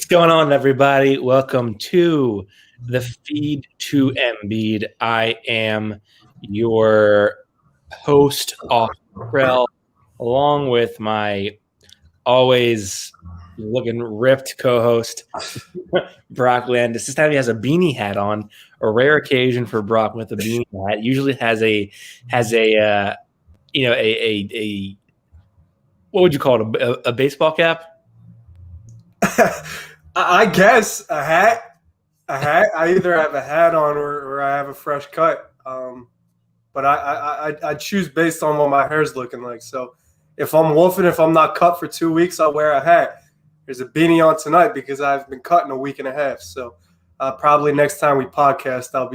What's going on, everybody? Welcome to the Feed to Embiid. I am your host, Trey, along with my always looking ripped co-host, Brock Landis. This time he has a beanie hat on, a rare occasion for Brock with a beanie hat. Usually has a what would you call it? A baseball cap? I guess a hat. I either have a hat on or I have a fresh cut. But I choose based on what my hair's looking like. So if I'm wolfing, if I'm not cut for 2 weeks, I'll wear a hat. There's a beanie on tonight because I've been cut in a week and a half. So probably next time we podcast, I'll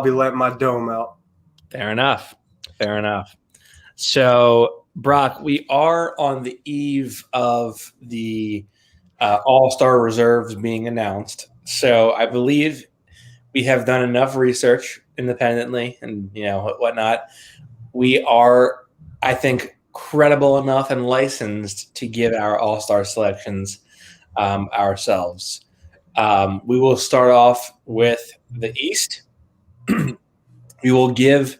be letting my dome out. Fair enough. So, Brock, we are on the eve of the All-Star reserves being announced. So I believe we have done enough research independently and, whatnot. We are, I think, credible enough and licensed to give our All-Star selections ourselves. We will start off with the East. We will give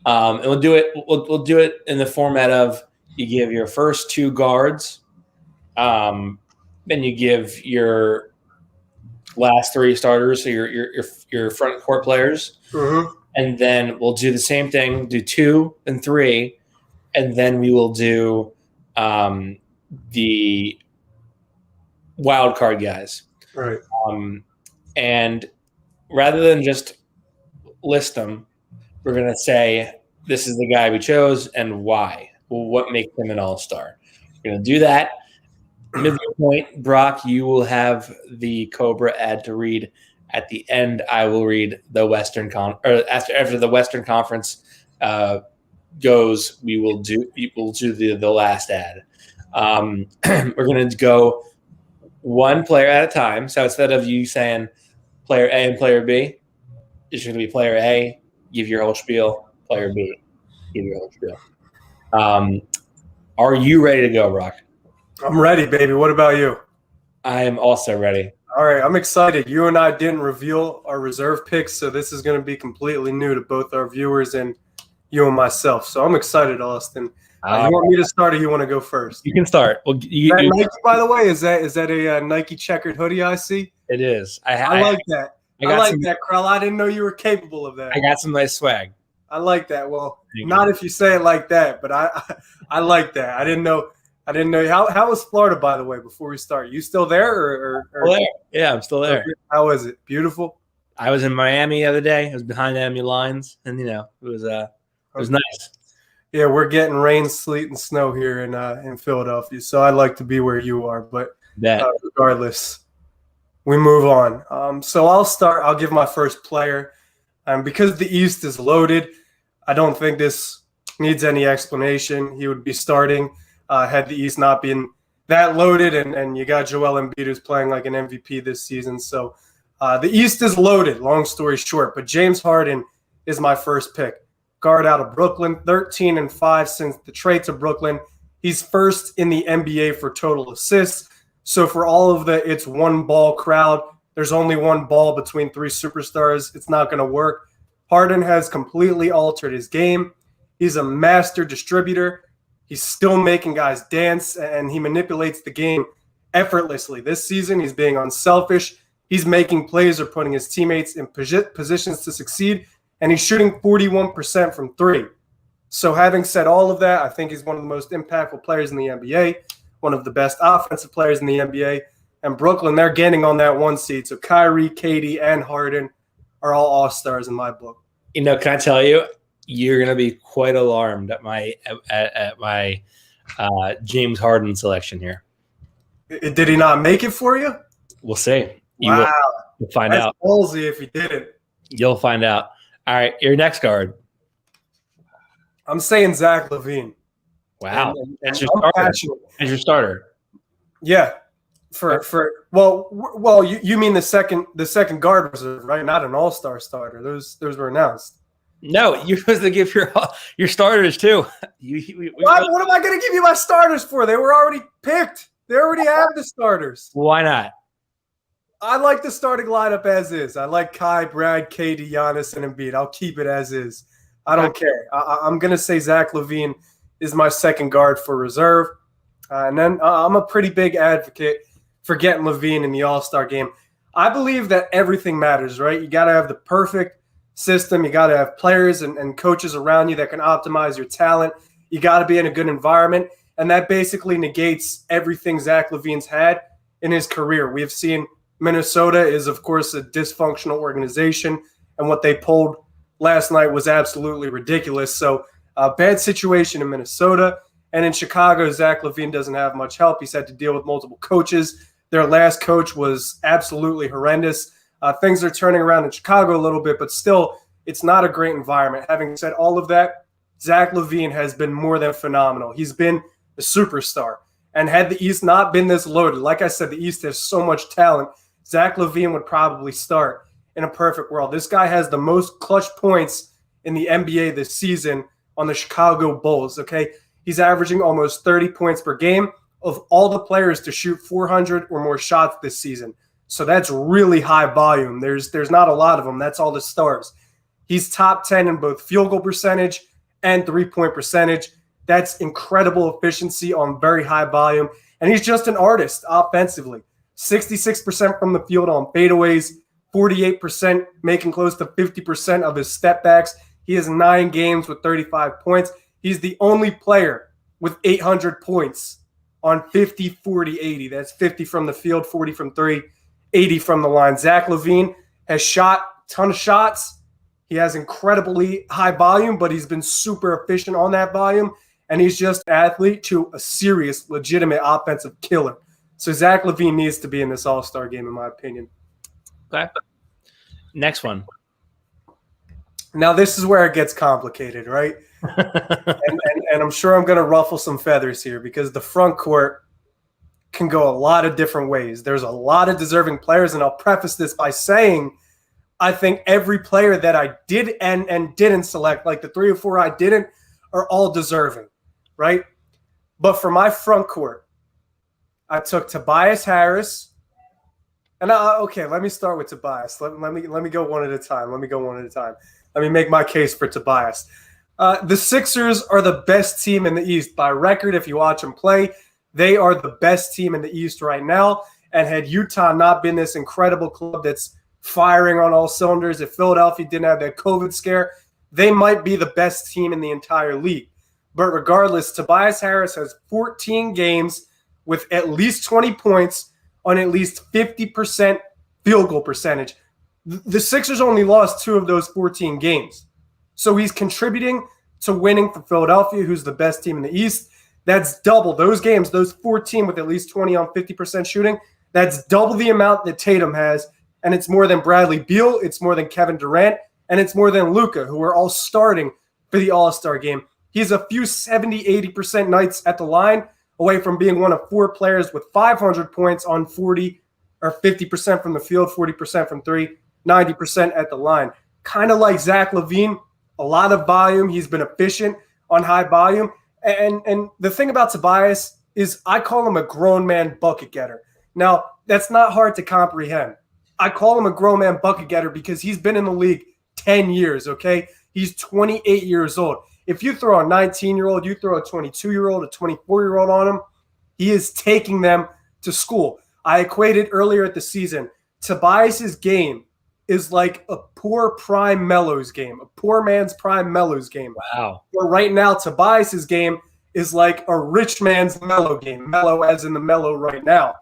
and we'll do it in the format of you give your first two guards, then you give your last three starters, so your front court players, and then we'll do the same thing, do 2 and 3, and then we will do the wild card guys. Right. And rather than just list them, we're going to say this is the guy we chose and why. What makes him an all-star? We're going to do that. Midway point, Brock, you will have the Cobra ad to read. At the end, I will read the Western after the Western Conference goes. We will do the last ad. We're going to go one player at a time. So instead of you saying player A and player B, it's going to be player A. Give your whole spiel. Player B, give your whole spiel. Are you ready to go, Brock? I'm ready, baby. What about you? I am also ready. All right, I'm excited. You and I didn't reveal our reserve picks, so this is going to be completely new to both our viewers and you and myself. So I'm excited, Austin. You want me to start or you want to go first? You can start. Well, Nike, by the way, is that a Nike checkered hoodie I see? It is. I like that. I like that, Krell. I didn't know you were capable of that. I got some nice swag. I like that. Well, not if you say it like that, but I like that. I didn't know. How was Florida, by the way, before we start? You still there? Or Yeah, I'm still there. How was it? Beautiful? I was in Miami the other day. I was behind enemy lines, and it was nice. Yeah, we're getting rain, sleet, and snow here in Philadelphia, so I like to be where you are. But regardless, we move on. So I'll start. I'll give my first player. Because the East is loaded, I don't think this needs any explanation. He would be starting had the East not been that loaded, and you got Joel Embiid who's playing like an MVP this season. So the East is loaded, long story short. But James Harden is my first pick. Guard out of Brooklyn, 13-5 since the trade to Brooklyn. He's first in the NBA for total assists. So for all of the it's one ball crowd, there's only one ball between three superstars. It's not going to work. Harden has completely altered his game. He's a master distributor. He's still making guys dance, and he manipulates the game effortlessly. This season, he's being unselfish. He's making plays or putting his teammates in positions to succeed, and he's shooting 41% from three. So having said all of that, I think he's one of the most impactful players in the NBA, one of the best offensive players in the NBA. And Brooklyn, they're getting on that one seed. So Kyrie, KD, and Harden are all all-stars in my book. Can I tell you, you're going to be quite alarmed at my James Harden selection here. Did he not make it for you? We'll see. Wow. You'll find out. That's ballsy if he didn't. You'll find out. All right, your next guard. I'm saying Zach Levine. Wow. That's your starter. Yeah. You mean the second guard reserve, right? Not an all-star starter. Those were announced. No, you're supposed to give your starters too. What am I going to give you my starters for? They were already picked. They already have the starters. Why not? I like the starting lineup as is. I like Kai, Brad, KD, Giannis, and Embiid. I'll keep it as is. I don't care. I'm going to say Zach Levine is my second guard for reserve. And then I'm a pretty big advocate for getting Levine in the All-Star game. I believe that everything matters, right? You got to have the perfect system. You got to have players and coaches around you that can optimize your talent. You got to be in a good environment. And that basically negates everything Zach Levine's had in his career. We have seen Minnesota is, of course, a dysfunctional organization, and what they pulled last night was absolutely ridiculous. So, bad situation in Minnesota. And in Chicago, Zach Levine doesn't have much help. He's had to deal with multiple coaches. Their last coach was absolutely horrendous. Things are turning around in Chicago a little bit, but still, it's not a great environment. Having said all of that, Zach Levine has been more than phenomenal. He's been a superstar. And had the East not been this loaded, like I said, the East has so much talent, Zach Levine would probably start in a perfect world. This guy has the most clutch points in the NBA this season on the Chicago Bulls, okay? He's averaging almost 30 points per game of all the players to shoot 400 or more shots this season. So that's really high volume. There's not a lot of them. That's all the stars. He's top 10 in both field goal percentage and three-point percentage. That's incredible efficiency on very high volume. And he's just an artist offensively. 66% from the field on fadeaways, 48% making close to 50% of his step backs. He has 9 games with 35 points. He's the only player with 800 points on 50, 40, 80. That's 50 from the field, 40 from 3, 80 from the line. Zach Levine has shot a ton of shots. He has incredibly high volume, but he's been super efficient on that volume. And he's just an athlete to a serious, legitimate offensive killer. So Zach Levine needs to be in this All-Star game, in my opinion. Okay. Next one. Now, this is where it gets complicated, right? and I'm sure I'm going to ruffle some feathers here because the front court can go a lot of different ways. There's a lot of deserving players, and I'll preface this by saying I think every player that I did and didn't select, like the 3 or 4 I didn't, are all deserving, right? But for my front court, I took Tobias Harris. And okay, let me start with Tobias. Let me go one at a time. Let me make my case for Tobias. The Sixers are the best team in the East by record. If you watch them play, they are the best team in the East right now. And had Utah not been this incredible club that's firing on all cylinders, if Philadelphia didn't have that COVID scare, they might be the best team in the entire league. But regardless, Tobias Harris has 14 games with at least 20 points on at least 50% field goal percentage. The Sixers only lost 2 of those 14 games. So he's contributing to winning for Philadelphia, who's the best team in the East. That's double those games, those 14 with at least 20 on 50% shooting. That's double the amount that Tatum has, and it's more than Bradley Beal, it's more than Kevin Durant, and it's more than Luka, who are all starting for the All-Star game. He's a few 70, 80% nights at the line away from being one of 4 players with 500 points on 40 or 50% from the field, 40% from 3, 90% at the line. Kind of like Zach Levine, a lot of volume. He's been efficient on high volume. And the thing about Tobias is I call him a grown man bucket getter. Now, that's not hard to comprehend. I call him a grown man bucket getter because he's been in the league 10 years, okay? He's 28 years old. If you throw a 19-year-old, you throw a 22-year-old, a 24-year-old on him, he is taking them to school. I equated earlier at the season, Tobias's game is like a poor prime Melo's game, a poor man's prime Melo's game. Wow. But right now, Tobias's game is like a rich man's Melo game. Melo as in the Melo right now.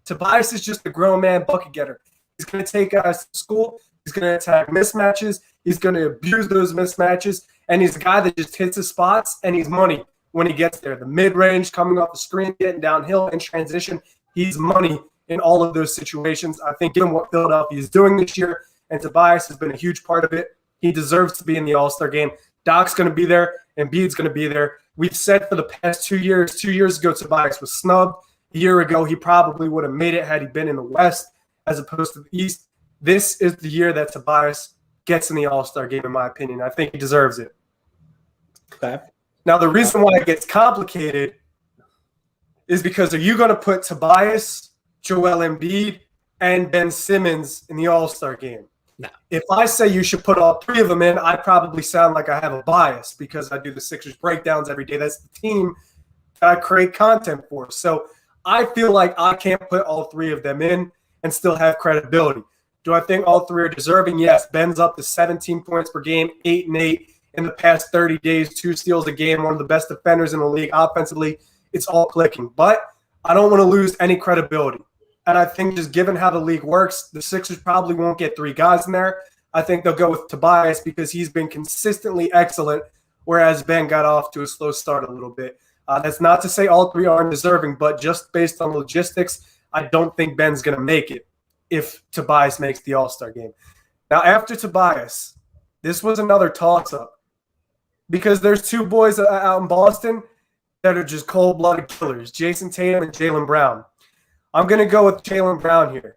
Tobias is just a grown man bucket getter. He's going to take guys to school. He's going to attack mismatches. He's going to abuse those mismatches. And he's a guy that just hits his spots, and he's money when he gets there. The mid-range, coming off the screen, getting downhill in transition, he's money in all of those situations. I think given what Philadelphia is doing this year, and Tobias has been a huge part of it, he deserves to be in the All-Star game. Doc's going to be there. Embiid's going to be there. We've said for the past 2 years, 2 years ago, Tobias was snubbed. A year ago, he probably would have made it had he been in the West as opposed to the East. This is the year that Tobias gets in the All-Star game, in my opinion. I think he deserves it. Okay. Now, the reason why it gets complicated is because are you going to put Tobias, Joel Embiid, and Ben Simmons in the All-Star game. No. If I say you should put all three of them in, I probably sound like I have a bias because I do the Sixers breakdowns every day. That's the team that I create content for. So I feel like I can't put all three of them in and still have credibility. Do I think all three are deserving? Yes. Ben's up to 17 points per game, 8 and 8 in the past 30 days, 2 steals a game, one of the best defenders in the league offensively. It's all clicking. But I don't want to lose any credibility. And I think just given how the league works, the Sixers probably won't get 3 guys in there. I think they'll go with Tobias because he's been consistently excellent, whereas Ben got off to a slow start a little bit. That's not to say all 3 aren't deserving, but just based on logistics, I don't think Ben's going to make it if Tobias makes the All-Star game. Now, after Tobias, this was another toss-up because there's 2 boys out in Boston that are just cold-blooded killers, Jason Tatum and Jaylen Brown. I'm going to go with Jaylen Brown here.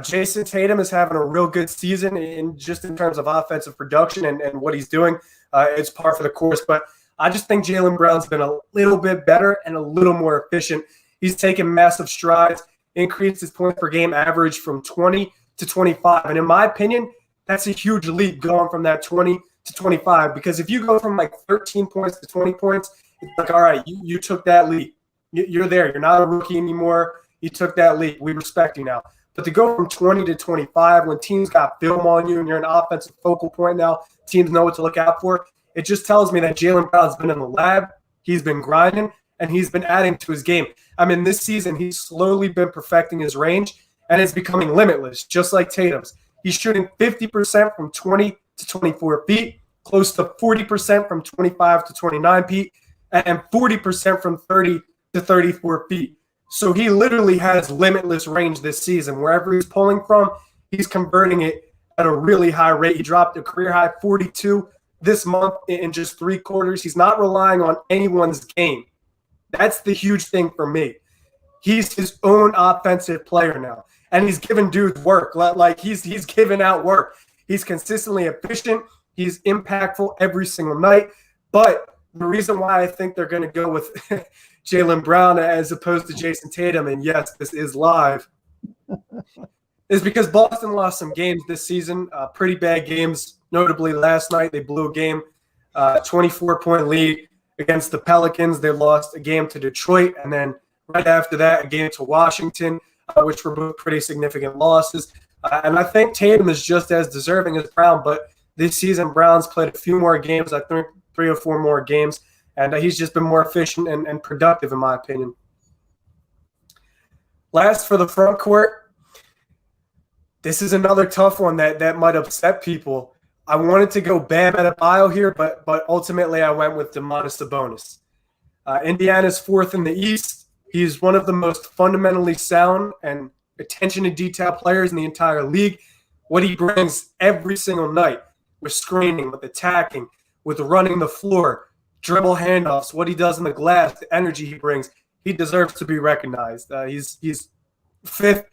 Jason Tatum is having a real good season in terms of offensive production and what he's doing. It's par for the course, but I just think Jaylen Brown's been a little bit better and a little more efficient. He's taken massive strides, increased his points per game average from 20 to 25. And in my opinion, that's a huge leap going from that 20 to 25 because if you go from like 13 points to 20 points, it's like, all right, you took that leap. You're there. You're not a rookie anymore. You took that leap. We respect you now. But to go from 20 to 25 when teams got film on you and you're an offensive focal point now, teams know what to look out for, it just tells me that Jaylen Brown's been in the lab, he's been grinding, and he's been adding to his game. I mean, this season he's slowly been perfecting his range, and it's becoming limitless, just like Tatum's. He's shooting 50% from 20 to 24 feet, close to 40% from 25 to 29 feet, and 40% from 30 to 34 feet. So he literally has limitless range this season. Wherever he's pulling from, he's converting it at a really high rate. He dropped a career-high 42 this month in just 3 quarters. He's not relying on anyone's game. That's the huge thing for me. He's his own offensive player now, and he's giving dudes work. Like he's giving out work. He's consistently efficient. He's impactful every single night. But the reason why I think they're going to go with Jaylen Brown as opposed to Jason Tatum, and yes, this is live, is because Boston lost some games this season, pretty bad games. Notably, last night they blew a game, 24-point lead against the Pelicans. They lost a game to Detroit, and then right after that, a game to Washington, which were both pretty significant losses. And I think Tatum is just as deserving as Brown, but this season Brown's played a few more games, I think 3 or 4 more games, and he's just been more efficient and productive, in my opinion. Last for the front court, this is another tough one that might upset people. I wanted to go Bam Adebayo here, but ultimately I went with Domantas Sabonis. Indiana's 4th in the East. He's one of the most fundamentally sound and attention-to-detail players in the entire league. What he brings every single night with screening, with attacking, with running the floor, dribble handoffs, what he does in the glass, the energy he brings, he deserves to be recognized. He's 5th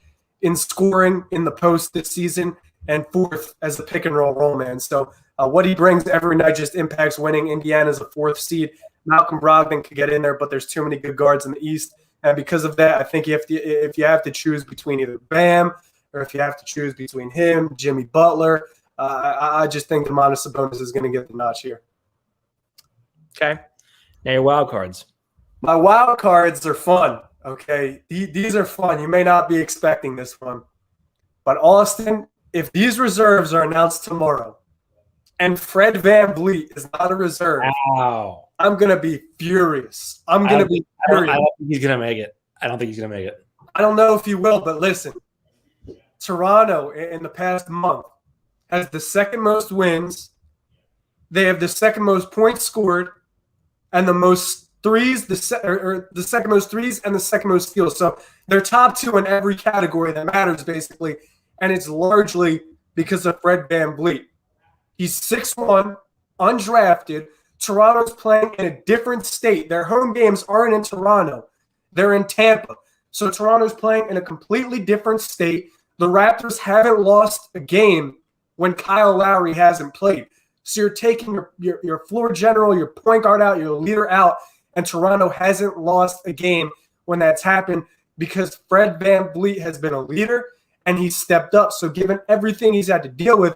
in scoring in the post this season and 4th as the pick-and-roll roll man. So what he brings every night just impacts winning. Indiana's a 4th seed. Malcolm Brogdon could get in there, but there's too many good guards in the East. And because of that, I think if you have to choose between either Bam or if you have to choose between him, Jimmy Butler, I just think Domantas Sabonis is going to get the notch here. Okay. Now your wild cards. My wild cards are fun, okay? These are fun. You may not be expecting this one. But Austin, if these reserves are announced tomorrow and Fred VanVleet is not a reserve, Wow. I'm going to be furious. I don't think he's going to make it. I don't think he's going to make it. I don't know if he will, but listen. Toronto in the past month has the 2nd most wins. They have the 2nd most points scored and the most threes, the 2nd most threes and the 2nd most steals. So they're top 2 in every category that matters, basically, and it's largely because of Fred VanVleet. He's 6'1", undrafted. Toronto's playing in a different state. Their home games aren't in Toronto. They're in Tampa. So Toronto's playing in a completely different state. The Raptors haven't lost a game when Kyle Lowry hasn't played. So you're taking your floor general, your point guard out, your leader out, and Toronto hasn't lost a game when that's happened because Fred VanVleet has been a leader and he's stepped up. So given everything he's had to deal with,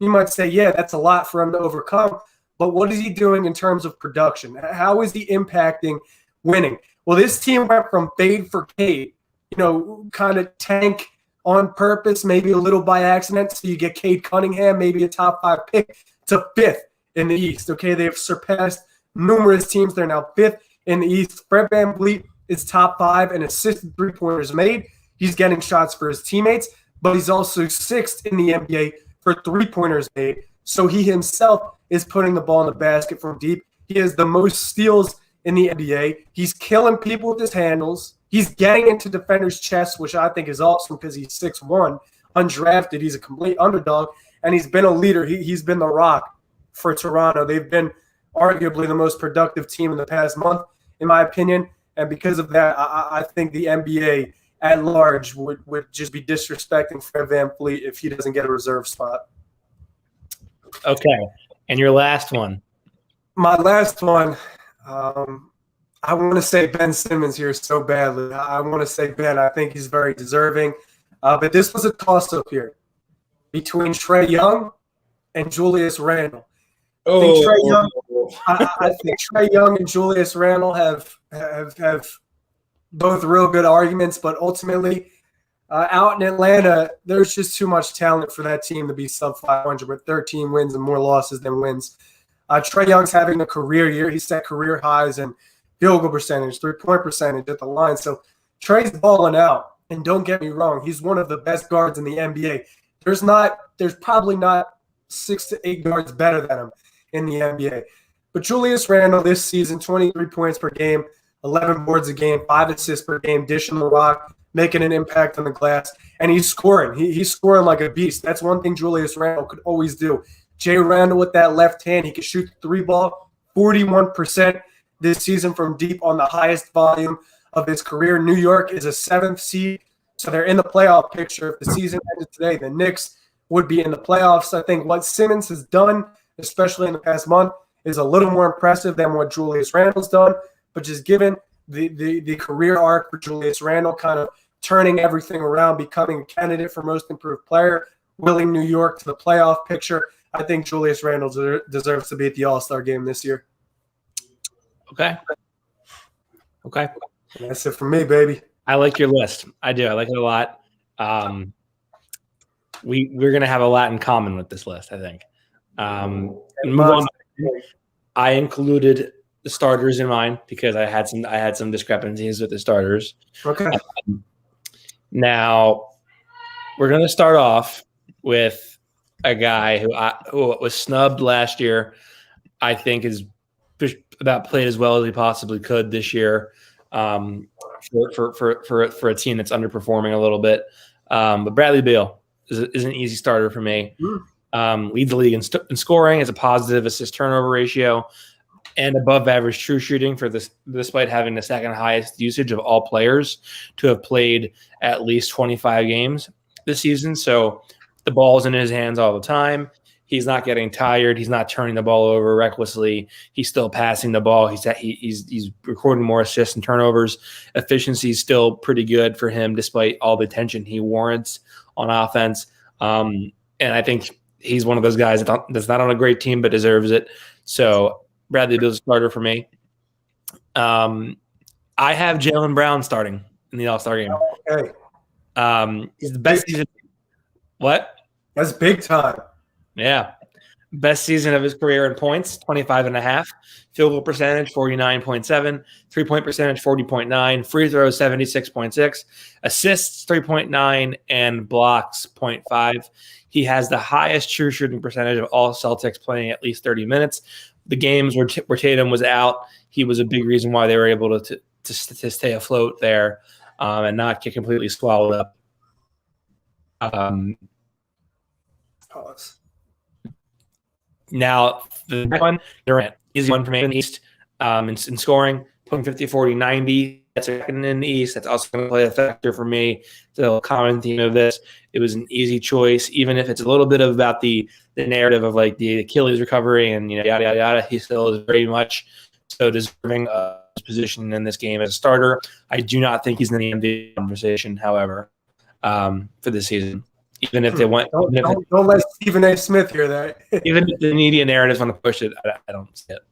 you might say, yeah, that's a lot for him to overcome. But what is he doing in terms of production? How is he impacting winning? Well, this team went from fade for Cade, kind of tank on purpose, maybe a little by accident. So you get Cade Cunningham, maybe a top 5 pick, to 5th in the East. Okay, they've surpassed numerous teams. They're now 5th in the East. Fred VanVleet is top 5 in assisted three-pointers made. He's getting shots for his teammates, but he's also 6th in the NBA for three-pointers made. So he himself is putting the ball in the basket from deep. He has the most steals in the NBA. He's killing people with his handles. He's getting into defenders' chests, which I think is awesome because he's 6'1", undrafted. He's a complete underdog, and he's been a leader. He's been the rock for Toronto. They've been arguably the most productive team in the past month, in my opinion. And because of that, I think the NBA at large would just be disrespecting Fred VanVleet if he doesn't get a reserve spot. Okay. And your last one? My last one, I want to say Ben Simmons here so badly. I want to say Ben. I think he's very deserving. But this was a toss-up here between Trey Young and Julius Randle. I think Trey Young and Julius Randle have both real good arguments, but ultimately out in Atlanta, there's just too much talent for that team to be sub 500 with 13 wins and more losses than wins. Trey Young's having a career year. He set career highs in field goal percentage, three-point percentage at the line. So Trey's balling out. And don't get me wrong, he's one of the best guards in the NBA. There's probably not 6 to 8 guards better than him in the NBA. But Julius Randle this season, 23 points per game, 11 boards a game, 5 assists per game, dishing the rock, making an impact on the glass, and he's scoring. He's scoring like a beast. That's one thing Julius Randle could always do. Jay Randle with that left hand, he could shoot the 3-ball, 41% this season from deep on the highest volume of his career. New York is a 7th seed, so they're in the playoff picture. If the season ended today, the Knicks would be in the playoffs. I think what Simmons has done, especially in the past month, is a little more impressive than what Julius Randle's done. But just given the career arc for Julius Randle, kind of turning everything around, becoming a candidate for most improved player, willing New York to the playoff picture, I think Julius Randle deserves to be at the All-Star game this year. Okay. And that's it for me, baby. I like your list. I do. I like it a lot. We're going to have a lot in common with this list, I think. Move on. I included the starters in mine because I had some discrepancies with the starters. Okay. Now we're going to start off with a guy who was snubbed last year. I think is about played as well as he possibly could this year. For a team that's underperforming a little bit, but Bradley Beal is an easy starter for me. Leads the league in scoring, has a positive assist turnover ratio, and above average true shooting for this, despite having the second highest usage of all players to have played at least 25 games this season. So the ball's in his hands all the time. He's not getting tired. He's not turning the ball over recklessly. He's still passing the ball. He's recording more assists and turnovers. Efficiency is still pretty good for him, despite all the attention he warrants on offense. And I think he's one of those guys that's not on a great team but deserves it. So Bradley Beal's a starter for me. I have Jaylen Brown starting in the All-Star game. Okay. He's the best season. What? That's big time. Yeah. Best season of his career in points, 25.5. Field goal percentage, 49.7. 3-point percentage, 40.9. Free throws, 76.6. Assists, 3.9. And blocks, 0.5. He has the highest true shooting percentage of all Celtics playing at least 30 minutes. The games where Tatum was out, he was a big reason why they were able to stay afloat there and not get completely swallowed up. Pause. Now, the next one, Durant. Easy one for me in the East in scoring, putting 50, 40, 90. That's second in the East. That's also going to play a factor for me. The common theme of this, it was an easy choice, even if it's a little bit about the narrative of like the Achilles recovery and yada, yada, yada. He still is very much so deserving of his position in this game as a starter. I do not think he's in the MVP conversation, however. for this season. Even if they want, don't let Stephen A. Smith hear that. even if the media narratives want to push it, I don't see it.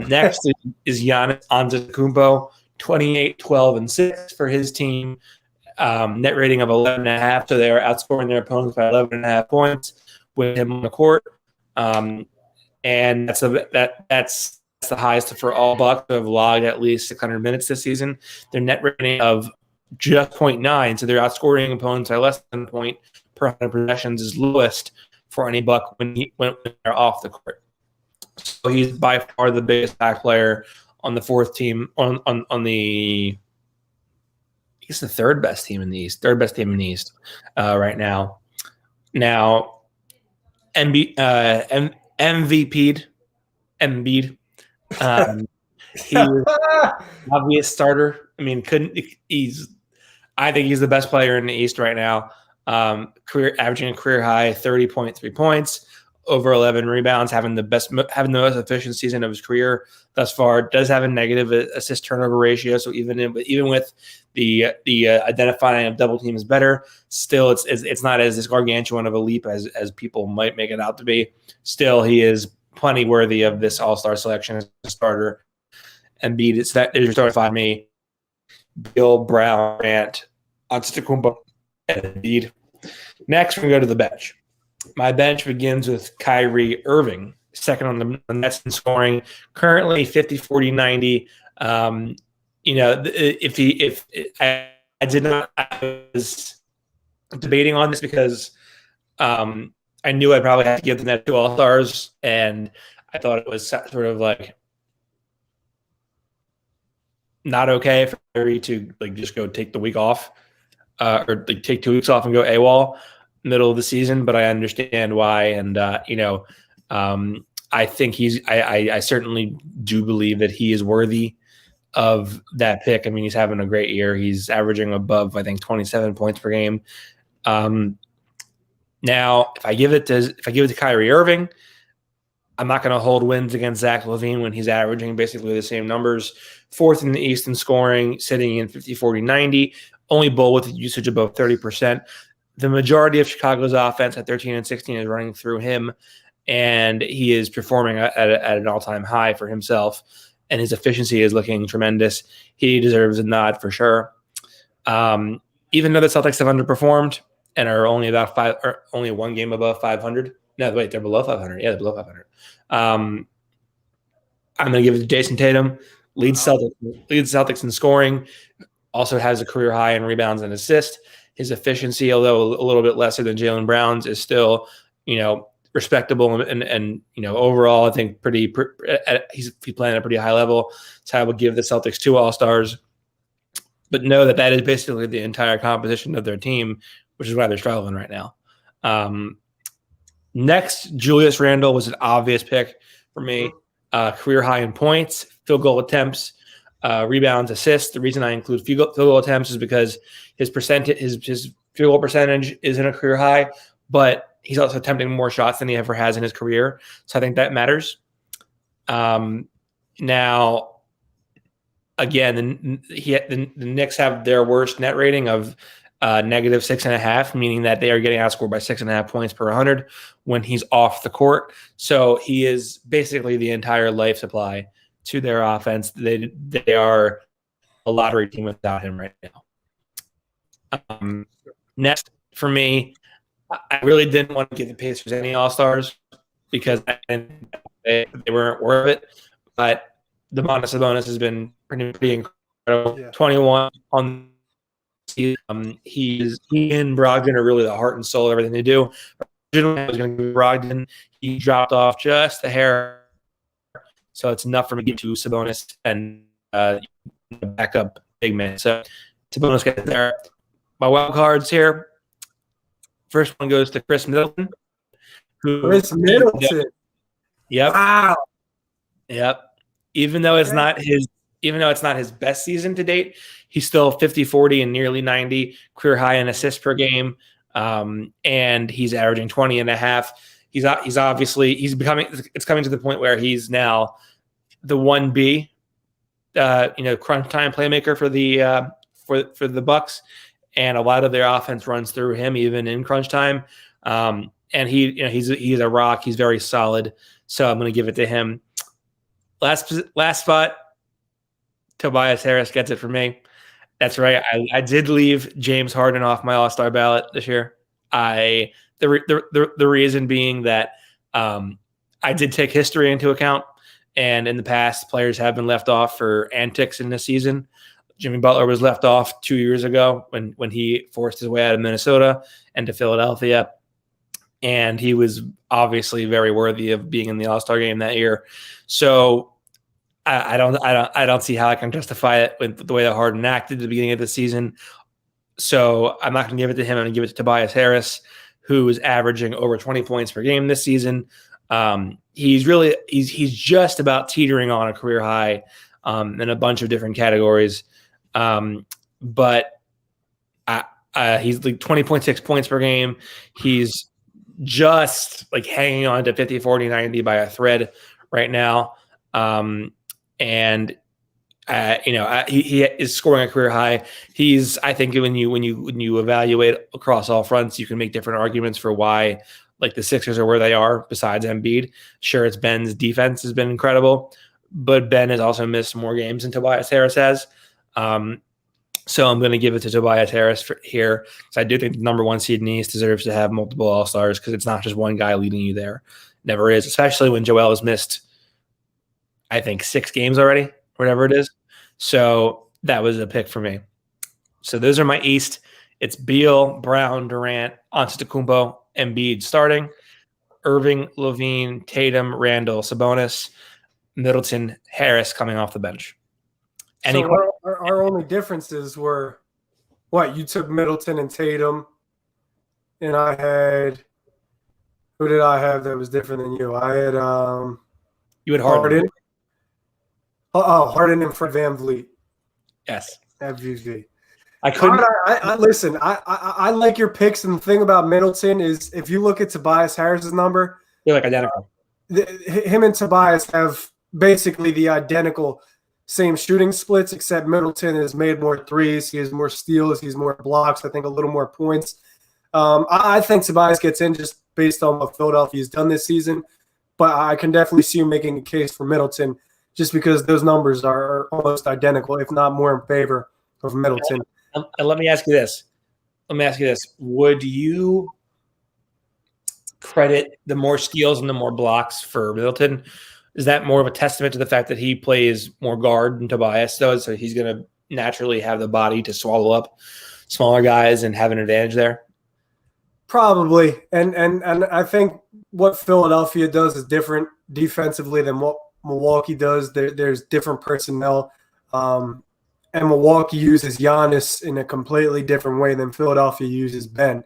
Next is Yana Anza Kumbo, 28, 12, and 6 for his team. Net rating of 11.5, so they are outscoring their opponents by 11.5 points with him on the court. And that's the highest for all Bucks who have logged at least 600 minutes this season. Their net rating of just 0.9, so they're outscoring opponents by less than a point per 100 possessions, is lowest for any Buck when they're off the court. So he's by far the biggest impact player on the fourth team on the. He's the third best team in the East right now. Now, MVP'd. Embiid. He was obvious starter. I mean, I think he's the best player in the East right now. Averaging a career high 30.3 points, over 11 rebounds, having the most efficient season of his career thus far. Does have a negative assist turnover ratio, so even with the identifying of double teams better, still it's not as gargantuan of a leap as people might make it out to be. Still, he is plenty worthy of this All-Star selection as a starter. Embiid is your starting five. Me, Bill, Brown, Grant, Antetokounmpo, and Embiid. Next, we go to the bench. My bench begins with Kyrie Irving, second on the Nets in scoring, currently 50, 40, 90. I was debating on this because I knew I'd probably have to give the Nets 2 All-Stars, and I thought it was sort of like not okay for Kyrie to just go take the week off or take 2 weeks off and go AWOL middle of the season, but I understand why. And, I think I certainly do believe that he is worthy of that pick. I mean, he's having a great year. He's averaging above, I think, 27 points per game. Now, if I give it to Kyrie Irving, I'm not going to hold wins against Zach Levine when he's averaging basically the same numbers. Fourth in the East in scoring, sitting in 50, 40, 90. Only Bull with usage above 30%. The majority of Chicago's offense at 13 and 16 is running through him, and he is performing at an all-time high for himself, and his efficiency is looking tremendous. He deserves a nod for sure. Even though the Celtics have underperformed and are only one game above 500. No, wait, they're below 500. Yeah, they're below 500. I'm going to give it to Jason Tatum, leads Celtics in scoring, also has a career high in rebounds and assists. His efficiency, although a little bit lesser than Jaylen Brown's, is still, respectable and overall, I think he's playing at a pretty high level. So I would give the Celtics 2 All-Stars, but know that is basically the entire composition of their team, which is why they're struggling right now. Next, Julius Randle was an obvious pick for me. Career high in points, field goal attempts, rebounds, assists. The reason I include field goal attempts is because his field goal percentage isn't a career high, but he's also attempting more shots than he ever has in his career. So I think that matters. Now, again, the Knicks have their worst net rating of negative 6.5, meaning that they are getting outscored by 6.5 points per 100 when he's off the court. So he is basically the entire life supply to their offense. They are a lottery team without him right now. Next, for me, I really didn't want to give the Pacers any All-Stars because they weren't worth it. But Domantas Sabonis has been pretty incredible. Yeah. 21 on he and Brogdon are really the heart and soul of everything they do. Originally, I was going to give Brogdon. He dropped off just a hair, so it's enough for me to get to Sabonis and backup big man. So Sabonis gets there. My wild cards here. First one goes to Chris Middleton. Chris Middleton. Yep. Wow. Yep. Even though it's not his best season to date, he's still 50, 40, and nearly 90 career high in assists per game. And he's averaging 20 and a half. It's coming to the point where he's now the 1B, crunch time playmaker for the Bucks. and a lot of their offense runs through him, even in crunch time. And he's a rock. He's very solid. So I'm going to give it to him. Last spot, Tobias Harris gets it for me. That's right. I did leave James Harden off my All-Star ballot this year. The reason being that I did take history into account, and in the past, players have been left off for antics in this season. Jimmy Butler was left off 2 years ago when he forced his way out of Minnesota and to Philadelphia, and he was obviously very worthy of being in the All-Star game that year. So I don't see how I can justify it with the way that Harden acted at the beginning of the season. So I'm not going to give it to him. I'm going to give it to Tobias Harris, who is averaging over 20 points per game this season. He's just about teetering on a career high in a bunch of different categories. But he's like 20.6 points per game. He's just like hanging on to 50, 40, 90 by a thread right now. He is scoring a career high. I think when you evaluate across all fronts, you can make different arguments for why like the Sixers are where they are besides Embiid. Sure, it's Ben's defense has been incredible, but Ben has also missed more games than Tobias Harris has. So I'm going to give it to Tobias Harris here because I do think the number one seed in the East deserves to have multiple All-Stars because it's not just one guy leading you there. Never is, especially when Joel has missed, I think, 6 games already, whatever it is. So that was a pick for me. So those are my East. It's Beal, Brown, Durant, Antetokounmpo, Embiid starting, Irving, Levine, Tatum, Randle, Sabonis, Middleton, Harris coming off the bench. Our only differences were what? You took Middleton and Tatum, and I had – who did I have that was different than you? I had you had Harden. Harden and Fred VanVleet. Yes. FVV. I couldn't. Listen, I like your picks, and the thing about Middleton is if you look at Tobias Harris's number, they're like identical. Him and Tobias have basically the identical same shooting splits, except Middleton has made more threes. He has more steals. He's more blocks. I think a little more points. I think Tobias gets in just based on what Philadelphia's done this season, but I can definitely see you making a case for Middleton just because those numbers are almost identical, if not more in favor of Middleton. Let me ask you this. Would you credit the more steals and the more blocks for Middleton? Is that more of a testament to the fact that he plays more guard than Tobias does, so he's going to naturally have the body to swallow up smaller guys and have an advantage there? Probably. And I think what Philadelphia does is different defensively than what Milwaukee does. There's different personnel. And Milwaukee uses Giannis in a completely different way than Philadelphia uses Ben.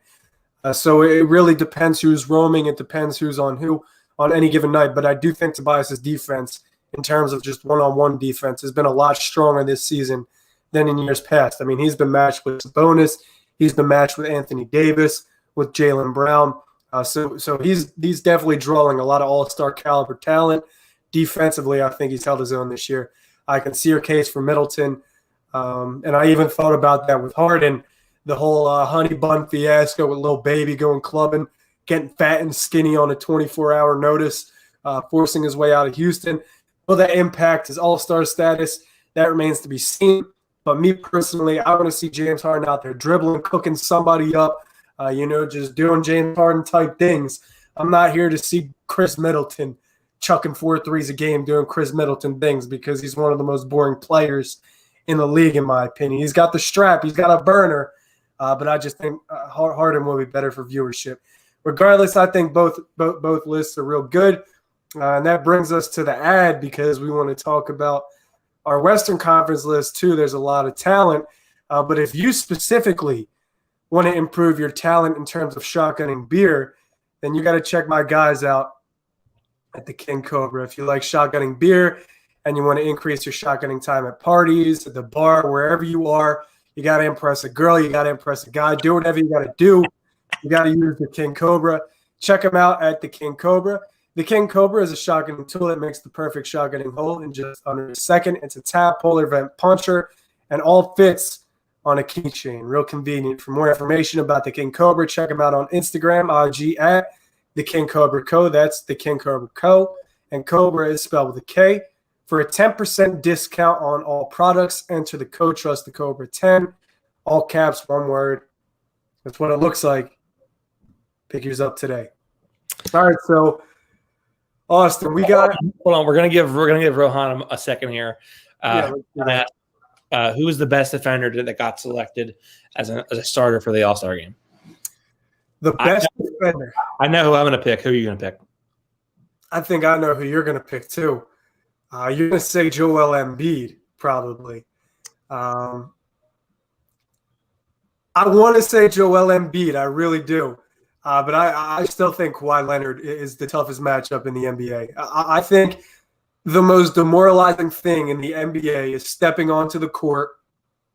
So it really depends who's roaming. It depends who's on who on any given night. But I do think Tobias's defense, in terms of just one-on-one defense, has been a lot stronger this season than in years past. I mean, he's been matched with Sabonis. He's been matched with Anthony Davis, with Jaylen Brown. So he's definitely drawing a lot of all-star caliber talent. Defensively, I think he's held his own this year. I can see your case for Middleton. And I even thought about that with Harden, the whole honey bun fiasco with Lil Baby going clubbing, getting fat and skinny on a 24-hour notice, forcing his way out of Houston. Will that impact his all-star status? That remains to be seen. But me personally, I want to see James Harden out there dribbling, cooking somebody up, just doing James Harden-type things. I'm not here to see Chris Middleton chucking 4 threes a game doing Chris Middleton things because he's one of the most boring players in the league, in my opinion. He's got the strap. He's got a burner. But I just think Harden will be better for viewership. Regardless, I think both lists are real good. And that brings us to the ad because we want to talk about our Western Conference list, too. There's a lot of talent. But if you specifically want to improve your talent in terms of shotgunning beer, then you got to check my guys out at the King Cobra. If you like shotgunning beer and you want to increase your shotgunning time at parties, at the bar, wherever you are, you got to impress a girl, you got to impress a guy, do whatever you got to do. You got to use the King Cobra. Check them out at the King Cobra. The King Cobra is a shotgunning tool that makes the perfect shotgunning hole in just under a second. It's a tab, polar vent puncher, and all fits on a keychain. Real convenient. For more information about the King Cobra, check them out on Instagram, IG at the King Cobra Co. That's the King Cobra Co. And Cobra is spelled with a K. For a 10% discount on all products, enter the code TrustTheCobra10. All caps, one word. That's what it looks like. Pick yours up today. All right, so Austin, we got. Hold on, we're gonna give Rohan a second here. Who was the best defender that got selected as a starter for the All-Star game? The best defender. I know who I'm gonna pick. Who are you gonna pick? I think I know who you're gonna pick too. You're gonna say Joel Embiid, probably. I want to say Joel Embiid. I really do. But I still think Kawhi Leonard is the toughest matchup in the NBA. I think the most demoralizing thing in the NBA is stepping onto the court.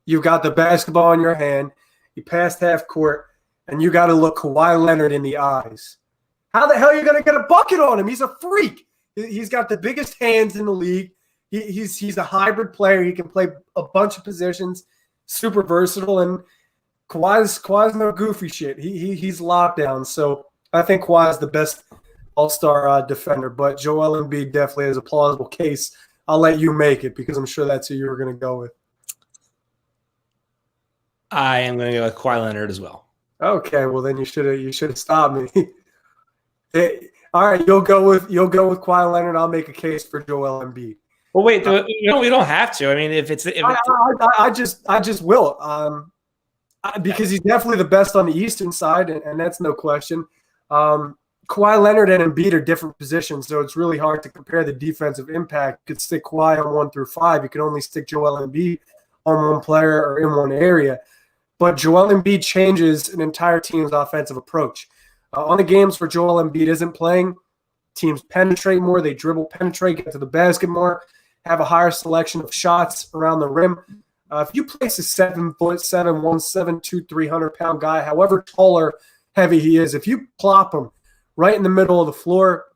You've got the basketball in your hand. You passed half court, and you got to look Kawhi Leonard in the eyes. How the hell are you going to get a bucket on him? He's a freak. He's got the biggest hands in the league. He's a hybrid player. He can play a bunch of positions, super versatile, and Kawhi's no goofy shit. He's locked down. So I think Kawhi's the best all-star defender, but Joel Embiid definitely has a plausible case. I'll let you make it because I'm sure that's who you were going to go with. I am going to go with Kawhi Leonard as well. Okay, well then you should have stopped me. All right, you'll go with Kawhi Leonard. I'll make a case for Joel Embiid. Well, wait, we don't have to. I mean, I just will. Because he's definitely the best on the Eastern side, and that's no question. Kawhi Leonard and Embiid are different positions, so it's really hard to compare the defensive impact. You could stick Kawhi on 1 through 5. You could only stick Joel Embiid on one player or in one area. But Joel Embiid changes an entire team's offensive approach. On the games where Joel Embiid isn't playing, teams penetrate more, they dribble, penetrate, get to the basket more, have a higher selection of shots around the rim. If you place a 7'7", 172, 300-pound guy, however tall or heavy he is, if you plop him right in the middle of the floor,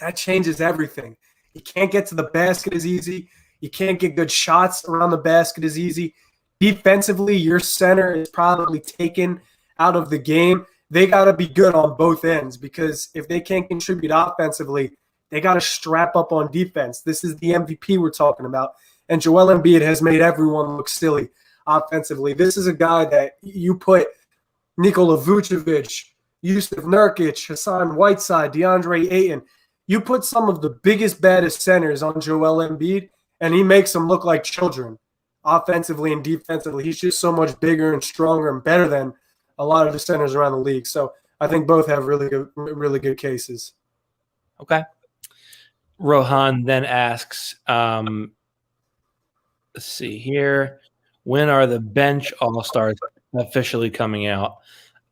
that changes everything. You can't get to the basket as easy. You can't get good shots around the basket as easy. Defensively, your center is probably taken out of the game. They got to be good on both ends because if they can't contribute offensively, they got to strap up on defense. This is the MVP we're talking about. And Joel Embiid has made everyone look silly offensively. This is a guy that you put Nikola Vucevic, Yusuf Nurkic, Hassan Whiteside, DeAndre Ayton. You put some of the biggest, baddest centers on Joel Embiid, and he makes them look like children offensively and defensively. He's just so much bigger and stronger and better than a lot of the centers around the league. So I think both have really good cases. Okay. Rohan then asks, let's see here. When are the bench all-stars officially coming out?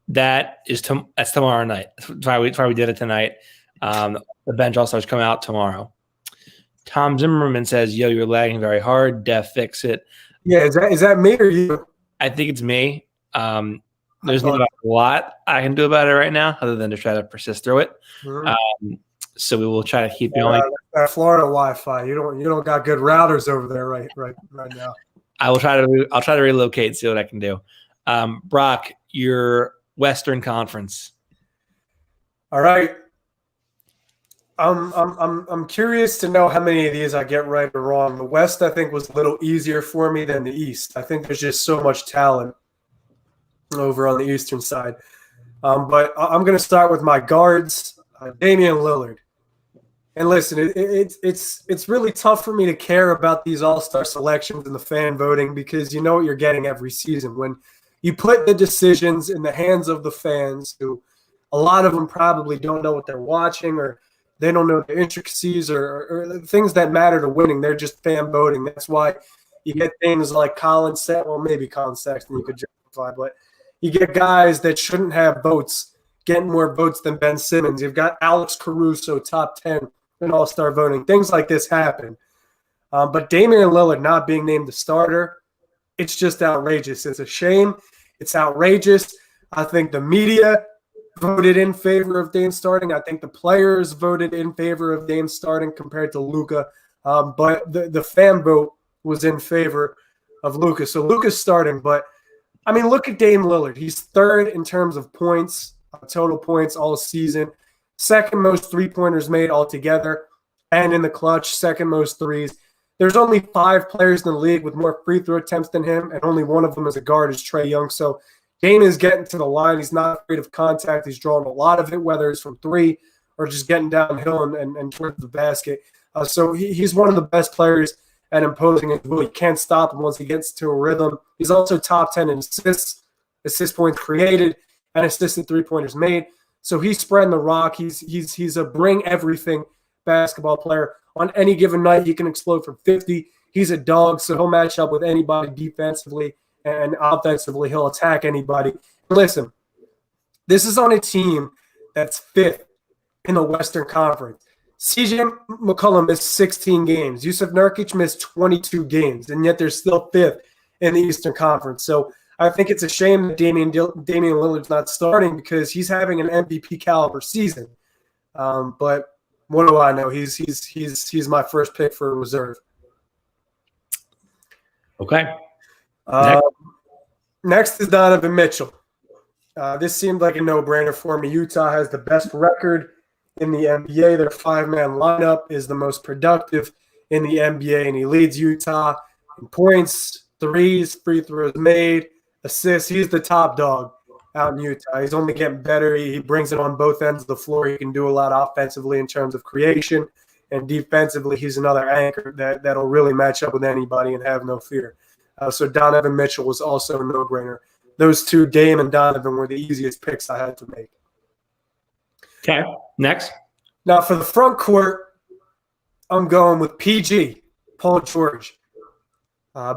That's tomorrow night. That's why we did it tonight. The bench all-stars come out tomorrow. Tom Zimmerman says, yo, you're lagging very hard. Def, fix it. Yeah, is that me or you? I think it's me. There's not a lot I can do about it right now other than to try to persist through it. Mm-hmm. So we will try to keep going. That Florida Wi-Fi, you don't got good routers over there right now. I'll try to relocate and see what I can do. Brock, your Western Conference. All right. I'm curious to know how many of these I get right or wrong. The West, I think, was a little easier for me than the East. I think there's just so much talent over on the Eastern side. But I'm going to start with my guards, Damian Lillard. And listen, it's really tough for me to care about these all-star selections and the fan voting because you know what you're getting every season. When you put the decisions in the hands of the fans, who a lot of them probably don't know what they're watching or they don't know the intricacies or things that matter to winning. They're just fan voting. That's why you get things like Colin Sexton. Well, maybe Colin Sexton you could justify, but you get guys that shouldn't have votes getting more votes than Ben Simmons. You've got Alex Caruso, top 10 in all-star voting. Things like this happen. But Damian Lillard not being named the starter, it's just outrageous. It's a shame. It's outrageous. I think the media voted in favor of Dame starting. I think the players voted in favor of Dame starting compared to Luka. But the fan vote was in favor of Luka. So Luka's starting, but I mean, look at Dame Lillard. He's third in terms of points, total points all season. Second most three-pointers made altogether. And in the clutch, second most threes. There's only 5 players in the league with more free throw attempts than him, and only one of them as a guard is Trey Young. So Dame is getting to the line. He's not afraid of contact. He's drawing a lot of it, whether it's from 3 or just getting downhill and towards the basket. So he's one of the best players at imposing his will. You can't stop him once he gets to a rhythm. He's also top 10 in assists, assist points created, and assisted three-pointers made. So he's spreading the rock. He's a bring everything basketball player. On any given night, he can explode from 50. He's a dog, so he'll match up with anybody defensively, and offensively he'll attack anybody. Listen, this is on a team that's 5th in the Western Conference. CJ McCollum missed 16 games. Yusuf Nurkic missed 22 games, and yet they're still 5th in the Eastern Conference. So I think it's a shame that Damian Lillard's not starting because he's having an MVP caliber season. But what do I know? He's my first pick for a reserve. Okay. Next is Donovan Mitchell. This seemed like a no-brainer for me. Utah has the best record in the NBA. Their 5-man lineup is the most productive in the NBA, and he leads Utah in points, threes, free throws made, assists. He's the top dog out in Utah. He's only getting better. He brings it on both ends of the floor. He can do a lot offensively in terms of creation, and defensively he's another anchor that'll really match up with anybody and have no fear. So Donovan Mitchell was also a no-brainer. Those two, Dame and Donovan, were the easiest picks I had to make. Okay, next. Now for the front court, I'm going with PG, Paul George.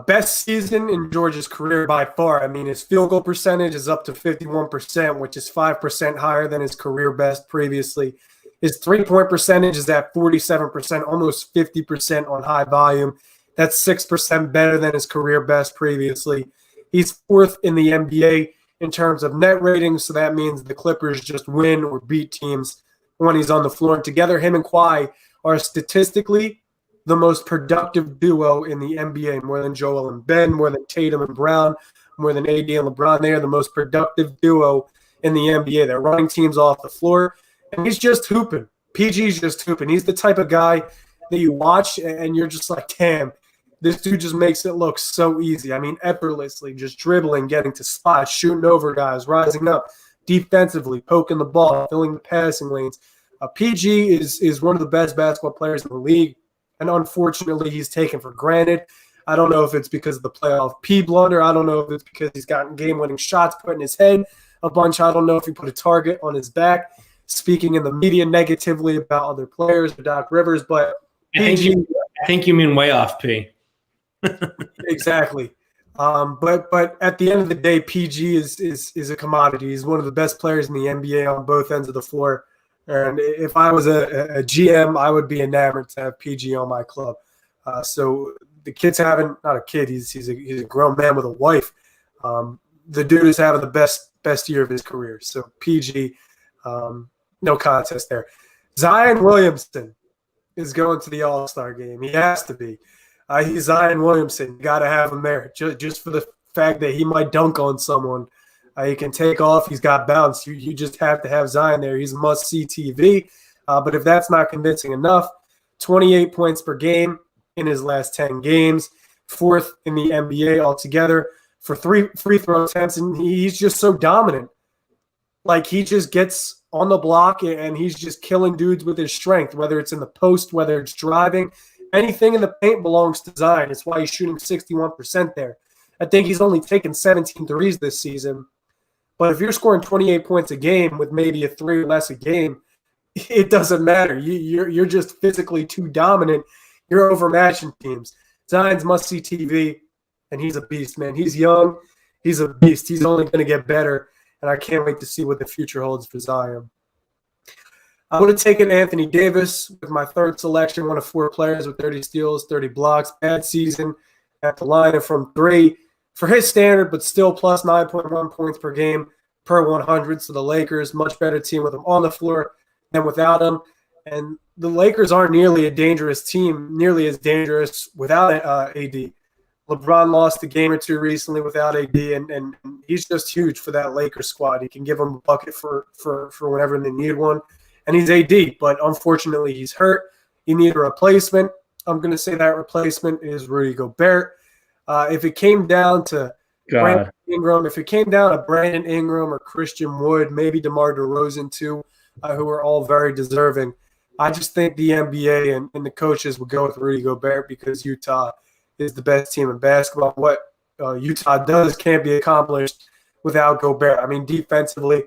Best season in George's career by far. I mean, his field goal percentage is up to 51%, which is 5% higher than his career best previously. His three-point percentage is at 47%, almost 50% on high volume. That's 6% better than his career best previously. He's 4th in the NBA in terms of net ratings, so that means the Clippers just win or beat teams when he's on the floor. And together, him and Kawhi are statistically the most productive duo in the NBA, more than Joel and Ben, more than Tatum and Brown, more than AD and LeBron. They are the most productive duo in the NBA. They're running teams off the floor, and he's just hooping. PG's just hooping. He's the type of guy that you watch, and you're just like, damn, this dude just makes it look so easy. I mean, effortlessly, just dribbling, getting to spots, shooting over guys, rising up, defensively, poking the ball, filling the passing lanes. PG is one of the best basketball players in the league, and unfortunately, he's taken for granted. I don't know if it's because of the playoff P blunder. I don't know if it's because he's gotten game-winning shots put in his head a bunch. I don't know if he put a target on his back, speaking in the media negatively about other players or Doc Rivers, but PG – I think you mean way off P. Exactly. But at the end of the day, PG is a commodity. He's one of the best players in the NBA on both ends of the floor. And if I was a GM, I would be enamored to have PG on my club. So the kid's having – not a kid, he's a grown man with a wife. The dude is having the best year of his career. So PG, no contest there. Zion Williamson is going to the All-Star game. He has to be. He's Zion Williamson. You got to have him there just for the fact that he might dunk on someone. He can take off. He's got bounce. You just have to have Zion there. He's a must-see TV. But if that's not convincing enough, 28 points per game in his last 10 games, 4th in the NBA altogether for 3 free throw attempts, and he's just so dominant. Like, he just gets on the block, and he's just killing dudes with his strength, whether it's in the post, whether it's driving. Anything in the paint belongs to Zion. It's why he's shooting 61% there. I think he's only taken 17 threes this season. But if you're scoring 28 points a game with maybe a 3 or less a game, it doesn't matter. You're just physically too dominant. You're overmatching teams. Zion's must-see TV, and he's a beast, man. He's young. He's a beast. He's only going to get better, and I can't wait to see what the future holds for Zion. I would have taken Anthony Davis with my 3rd selection, one of 4 players with 30 steals, 30 blocks. Bad season at the line and from 3 for his standard, but still plus 9.1 points per game per 100. So the Lakers, much better team with him on the floor than without him. And the Lakers aren't nearly a dangerous team, nearly as dangerous without AD. LeBron lost a game or two recently without AD, and he's just huge for that Lakers squad. He can give them a bucket for whenever they need one. And he's AD, but unfortunately he's hurt. You need a replacement. I'm going to say that replacement is Rudy Gobert. If it came down to Brandon Ingram, or Christian Wood, maybe DeMar DeRozan too, who are all very deserving, I just think the NBA and the coaches would go with Rudy Gobert because Utah is the best team in basketball. What Utah does can't be accomplished without Gobert. I mean, defensively,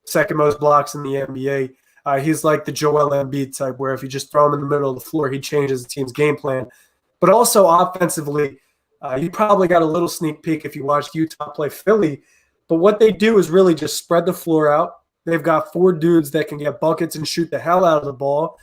second most blocks in the NBA. He's like the Joel Embiid type, where if you just throw him in the middle of the floor, he changes the team's game plan. But also offensively, you probably got a little sneak peek if you watched Utah play Philly. But what they do is really just spread the floor out. They've got 4 dudes that can get buckets and shoot the hell out of the ball.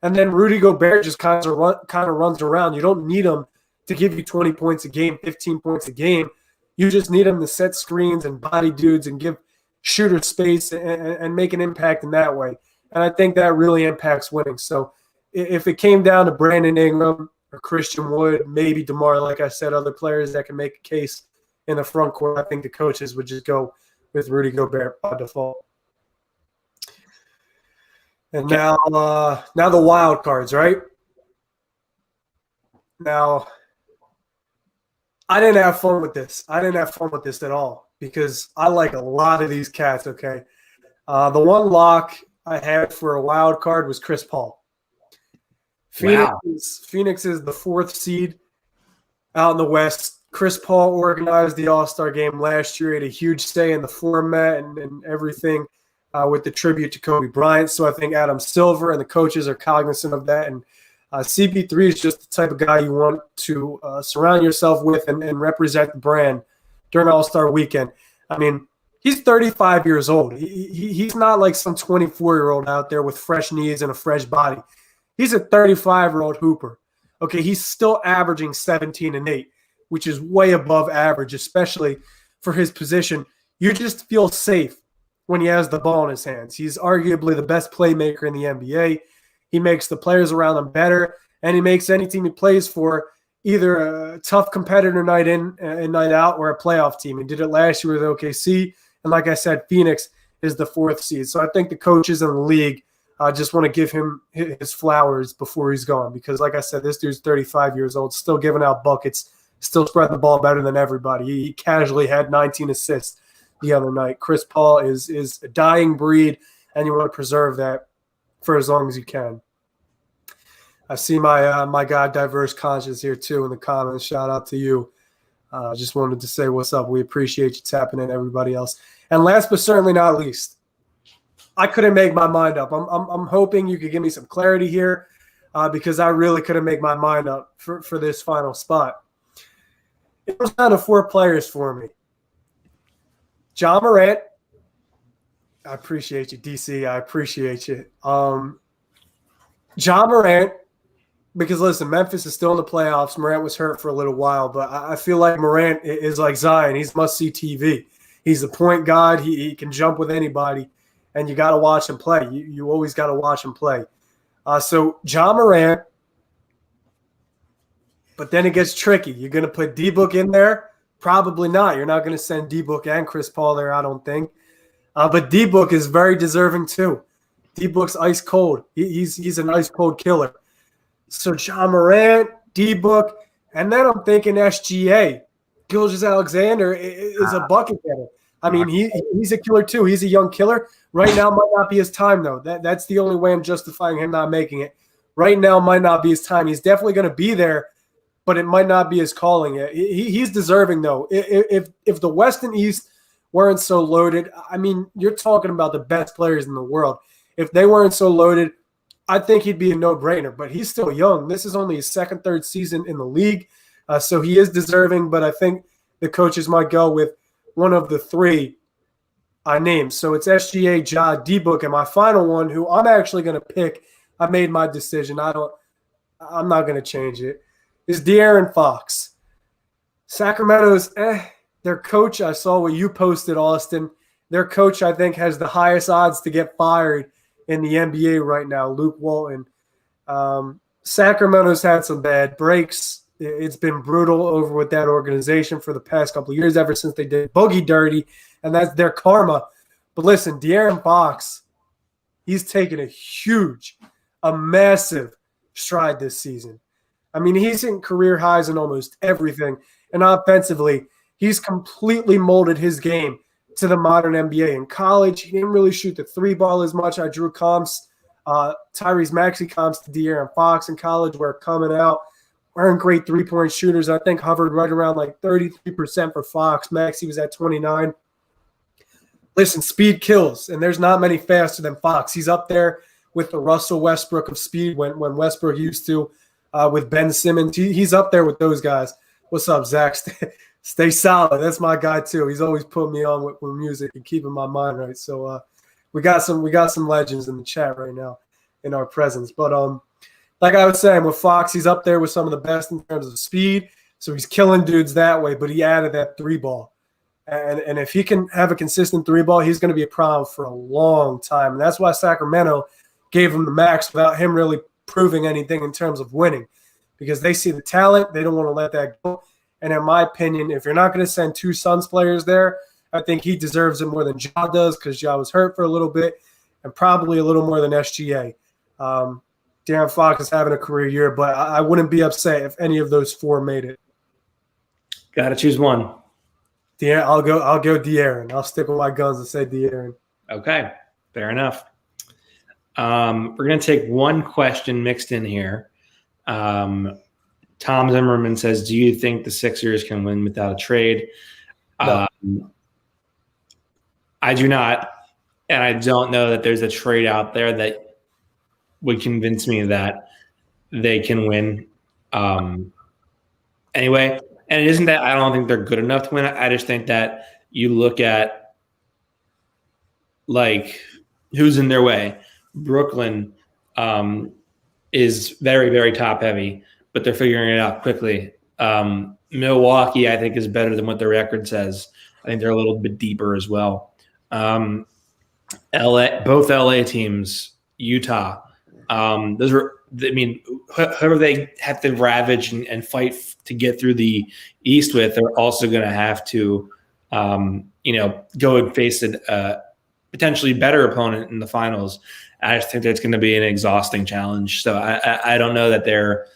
And then Rudy Gobert just kind of runs around. You don't need him to give you 20 points a game, 15 points a game. You just need him to set screens and body dudes and give shooters space and make an impact in that way. And I think that really impacts winning. So if it came down to Brandon Ingram or Christian Wood, maybe DeMar, like I said, other players that can make a case in the front court, I think the coaches would just go with Rudy Gobert by default. And now the wild cards, right? Now, I didn't have fun with this. I didn't have fun with this at all because I like a lot of these cats, okay? The one lock I had for a wild card was Chris Paul. Phoenix is the 4th seed out in the West. Chris Paul organized the All-Star game last year. He had a huge say in the format and everything with the tribute to Kobe Bryant. So I think Adam Silver and the coaches are cognizant of that. And CP3 is just the type of guy you want to surround yourself with and represent the brand during All-Star weekend. I mean, he's 35 years old. He's not like some 24-year-old out there with fresh knees and a fresh body. He's a 35-year-old hooper. Okay, he's still averaging 17 and 8, which is way above average, especially for his position. You just feel safe when he has the ball in his hands. He's arguably the best playmaker in the NBA. He makes the players around him better, and he makes any team he plays for either a tough competitor night in and night out or a playoff team. He did it last year with OKC, and like I said, Phoenix is the 4th seed. So I think the coaches in the league just want to give him his flowers before he's gone because, like I said, this dude's 35 years old, still giving out buckets, still spreading the ball better than everybody. He casually had 19 assists the other night. Chris Paul is a dying breed, and you want to preserve that for as long as you can. I see my guy Diverse Conscious here too in the comments. Shout out to you. Just wanted to say what's up. We appreciate you tapping in, everybody else. And last but certainly not least, I couldn't make my mind up. I'm hoping you could give me some clarity here because I really couldn't make my mind up for this final spot. It was down to 4 players for me. Ja Morant. I appreciate you, DC. I appreciate you. Ja Morant, because listen, Memphis is still in the playoffs. Morant was hurt for a little while, but I feel like Morant is like Zion. He's must-see TV. He's the point guard. He can jump with anybody, and you got to watch him play. You always got to watch him play. So Ja Morant, but then it gets tricky. You're going to put D-Book in there? Probably not. You're not going to send D-Book and Chris Paul there, I don't think. But D-Book is very deserving too. D-Book's ice cold. He's an ice cold killer. So Ja Morant, D-Book, and then I'm thinking SGA. Gilgeous-Alexander is a bucket getter. I mean, he's a killer too. He's a young killer. Right now might not be his time, though. That's the only way I'm justifying him not making it. Right now might not be his time. He's definitely going to be there, but it might not be his calling. He's deserving, though. If the West and East weren't so loaded, I mean, you're talking about the best players in the world. If they weren't so loaded, I think he'd be a no-brainer. But he's still young. This is only his second, third season in the league. So he is deserving, but I think the coaches might go with one of the 3 I named. So it's SGA, Ja, D-Book, and my final one, who I'm actually going to pick. I made my decision. I'm not going to change it. Is De'Aaron Fox. Sacramento's their coach. I saw what you posted, Austin. Their coach, I think, has the highest odds to get fired in the NBA right now, Luke Walton. Sacramento's had some bad breaks. It's been brutal over with that organization for the past couple of years, ever since they did Boogie dirty, and that's their karma. But listen, De'Aaron Fox, he's taken a massive stride this season. I mean, he's in career highs in almost everything. And offensively, he's completely molded his game to the modern NBA. In college, he didn't really shoot the three ball as much. I drew comps, Tyrese Maxey comps to De'Aaron Fox in college, where coming out, weren't great three-point shooters. I think hovered right around like 33% for Fox. Maxey was at 29. Listen, speed kills, and there's not many faster than Fox. He's up there with the Russell Westbrook of speed when Westbrook used to, with Ben Simmons. He's up there with those guys. What's up, Zach? Stay solid. That's my guy too. He's always putting me on with music and keeping my mind right. So we got some legends in the chat right now in our presence. But like I was saying, with Fox, he's up there with some of the best in terms of speed. So he's killing dudes that way, but he added that three ball. And if he can have a consistent three ball, he's going to be a problem for a long time. And that's why Sacramento gave him the max without him really proving anything in terms of winning, because they see the talent. They don't want to let that go. And in my opinion, if you're not going to send two Suns players there, I think he deserves it more than Ja does, because Ja was hurt for a little bit, and probably a little more than SGA. De'Aaron Fox is having a career year, but I wouldn't be upset if any of those four made it. Got to choose one. I'll go De'Aaron. I'll stick with my guns and say De'Aaron. Okay, fair enough. We're going to take one question mixed in here. Tom Zimmerman says, do you think the Sixers can win without a trade? No. I do not, and I don't know that there's a trade out there that would convince me that they can win. Anyway, and it isn't that I don't think they're good enough to win. I just think that you look at, like, who's in their way. Brooklyn is very, very top-heavy, but they're figuring it out quickly. Milwaukee, I think, is better than what their record says. I think they're a little bit deeper as well. Both LA teams, Utah, those are, I mean, whoever they have to ravage and fight to get through the East with, they're also going to have to, go and face a potentially better opponent in the finals. I just think that's going to be an exhausting challenge. So I don't know that there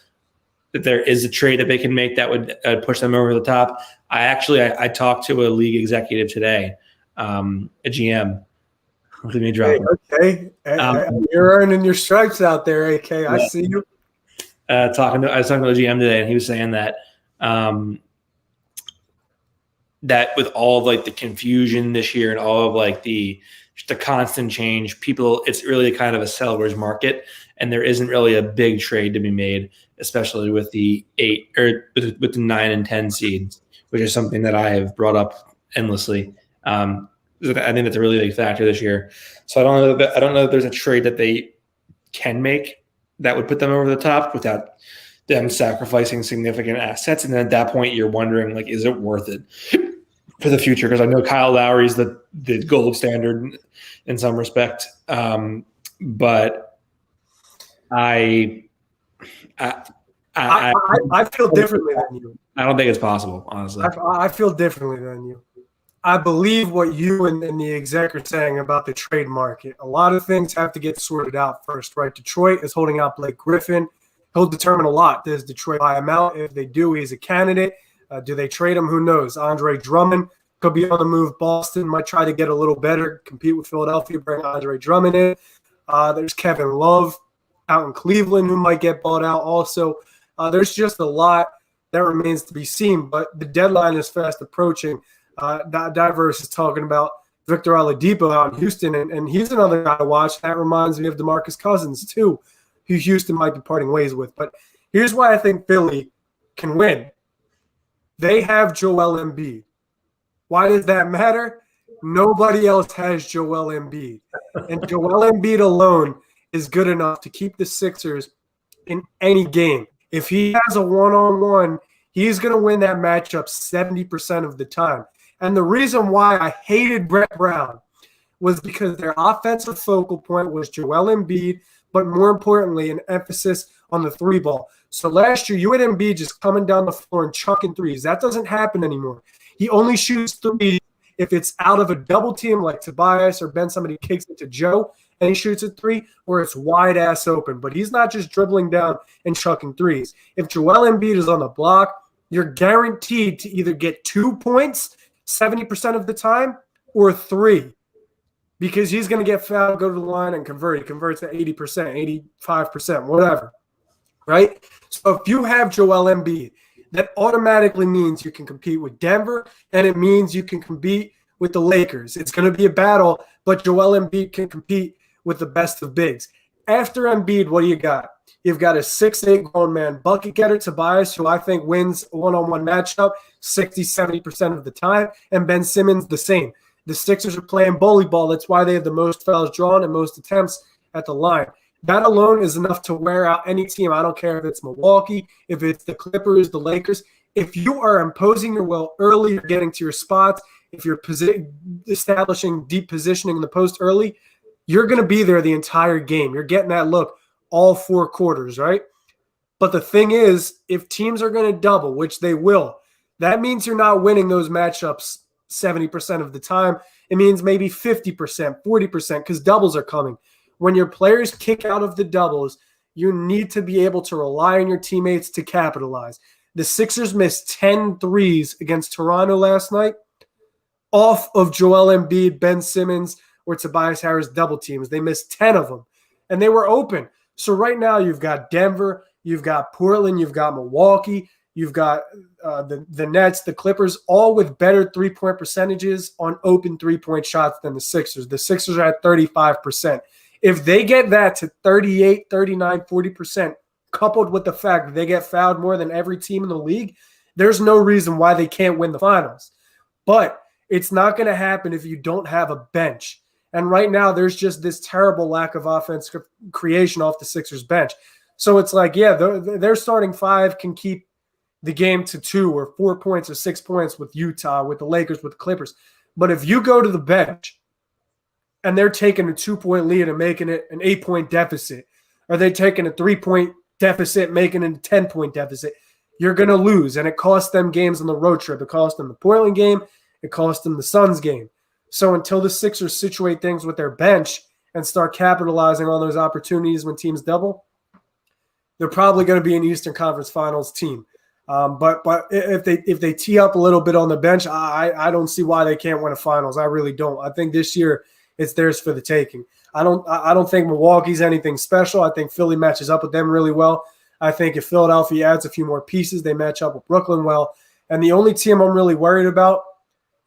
is a trade that they can make that would push them over the top. I talked to a league executive today, a GM. Let me drop it. Okay. You're earning your stripes out there, AK. Yeah. I see you. I was talking to the GM today, and he was saying that that with all of like the confusion this year and all of like the constant change, it's really kind of a seller's market, and there isn't really a big trade to be made, especially with the 8 or with the 9 and 10 seeds, which is something that I have brought up endlessly. I think that's a really big factor this year. So I don't know that there's a trade that they can make that would put them over the top without them sacrificing significant assets. And then at that point, you're wondering, like, is it worth it for the future? Because I know Kyle Lowry is the gold standard in some respect, but I feel differently than you. I don't think it's possible, honestly. I feel differently than you. I believe what you and the exec are saying about the trade market. A lot of things have to get sorted out first, right? Detroit is holding out Blake Griffin. He'll determine a lot. Does Detroit buy him out? If they do, he's a candidate. Do they trade him? Who knows? Andre Drummond could be on the move. Boston might try to get a little better, compete with Philadelphia, bring Andre Drummond in. There's Kevin Love out in Cleveland who might get bought out also. There's just a lot that remains to be seen, but the deadline is fast approaching. Diverse is talking about Victor Oladipo out in Houston, and he's another guy to watch. That reminds me of DeMarcus Cousins, too, who Houston might be parting ways with. But here's why I think Philly can win. They have Joel Embiid. Why does that matter? Nobody else has Joel Embiid. And Joel Embiid alone is good enough to keep the Sixers in any game. If he has a one-on-one, he's going to win that matchup 70% of the time. And the reason why I hated Brett Brown was because their offensive focal point was Joel Embiid, but more importantly, an emphasis on the three ball. So last year, you had Embiid just coming down the floor and chucking threes. That doesn't happen anymore. He only shoots threes if it's out of a double team like Tobias or Ben, somebody kicks it to Joe and he shoots a three, or it's wide ass open. But he's not just dribbling down and chucking threes. If Joel Embiid is on the block, you're guaranteed to either get 2 points 70% of the time or 3, because he's going to get fouled, go to the line, and convert. He converts at 80%, 85%, whatever, right? So if you have Joel Embiid, that automatically means you can compete with Denver, and it means you can compete with the Lakers. It's going to be a battle, but Joel Embiid can compete with the best of bigs. After Embiid, what do you got? You've got a 6'8" grown man bucket getter, Tobias, who I think wins a one-on-one matchup 60, 70% of the time, and Ben Simmons the same. The Sixers are playing bully ball. That's why they have the most fouls drawn and most attempts at the line. That alone is enough to wear out any team. I don't care if it's Milwaukee, if it's the Clippers, the Lakers. If you are imposing your will early, you're getting to your spots, if you're establishing deep positioning in the post early, you're going to be there the entire game. You're getting that look all 4 quarters, right? But the thing is, if teams are going to double, which they will, that means you're not winning those matchups 70% of the time. It means maybe 50%, 40%, because doubles are coming. When your players kick out of the doubles, you need to be able to rely on your teammates to capitalize. The Sixers missed 10 threes against Toronto last night off of Joel Embiid, Ben Simmons, or Tobias Harris double teams. They missed 10 of them, and they were open. So right now you've got Denver, you've got Portland, you've got Milwaukee, you've got the Nets, the Clippers, all with better three-point percentages on open three-point shots than the Sixers. The Sixers are at 35%. If they get that to 38, 39, 40%, coupled with the fact that they get fouled more than every team in the league, there's no reason why they can't win the finals. But it's not going to happen if you don't have a bench. And right now, there's just this terrible lack of offense creation off the Sixers bench. So it's like, yeah, their starting 5 can keep the game to 2 or 4 points or 6 points with Utah, with the Lakers, with the Clippers. But if you go to the bench and they're taking a 2-point lead and making it an 8-point deficit, or they're taking a 3-point deficit, making it a 10-point deficit, you're going to lose. And it cost them games on the road trip. It cost them the Portland game. It cost them the Suns game. So until the Sixers situate things with their bench and start capitalizing on those opportunities when teams double, they're probably going to be an Eastern Conference Finals team. But if they tee up a little bit on the bench, I don't see why they can't win a finals. I really don't. I think this year it's theirs for the taking. I don't think Milwaukee's anything special. I think Philly matches up with them really well. I think if Philadelphia adds a few more pieces, they match up with Brooklyn well. And the only team I'm really worried about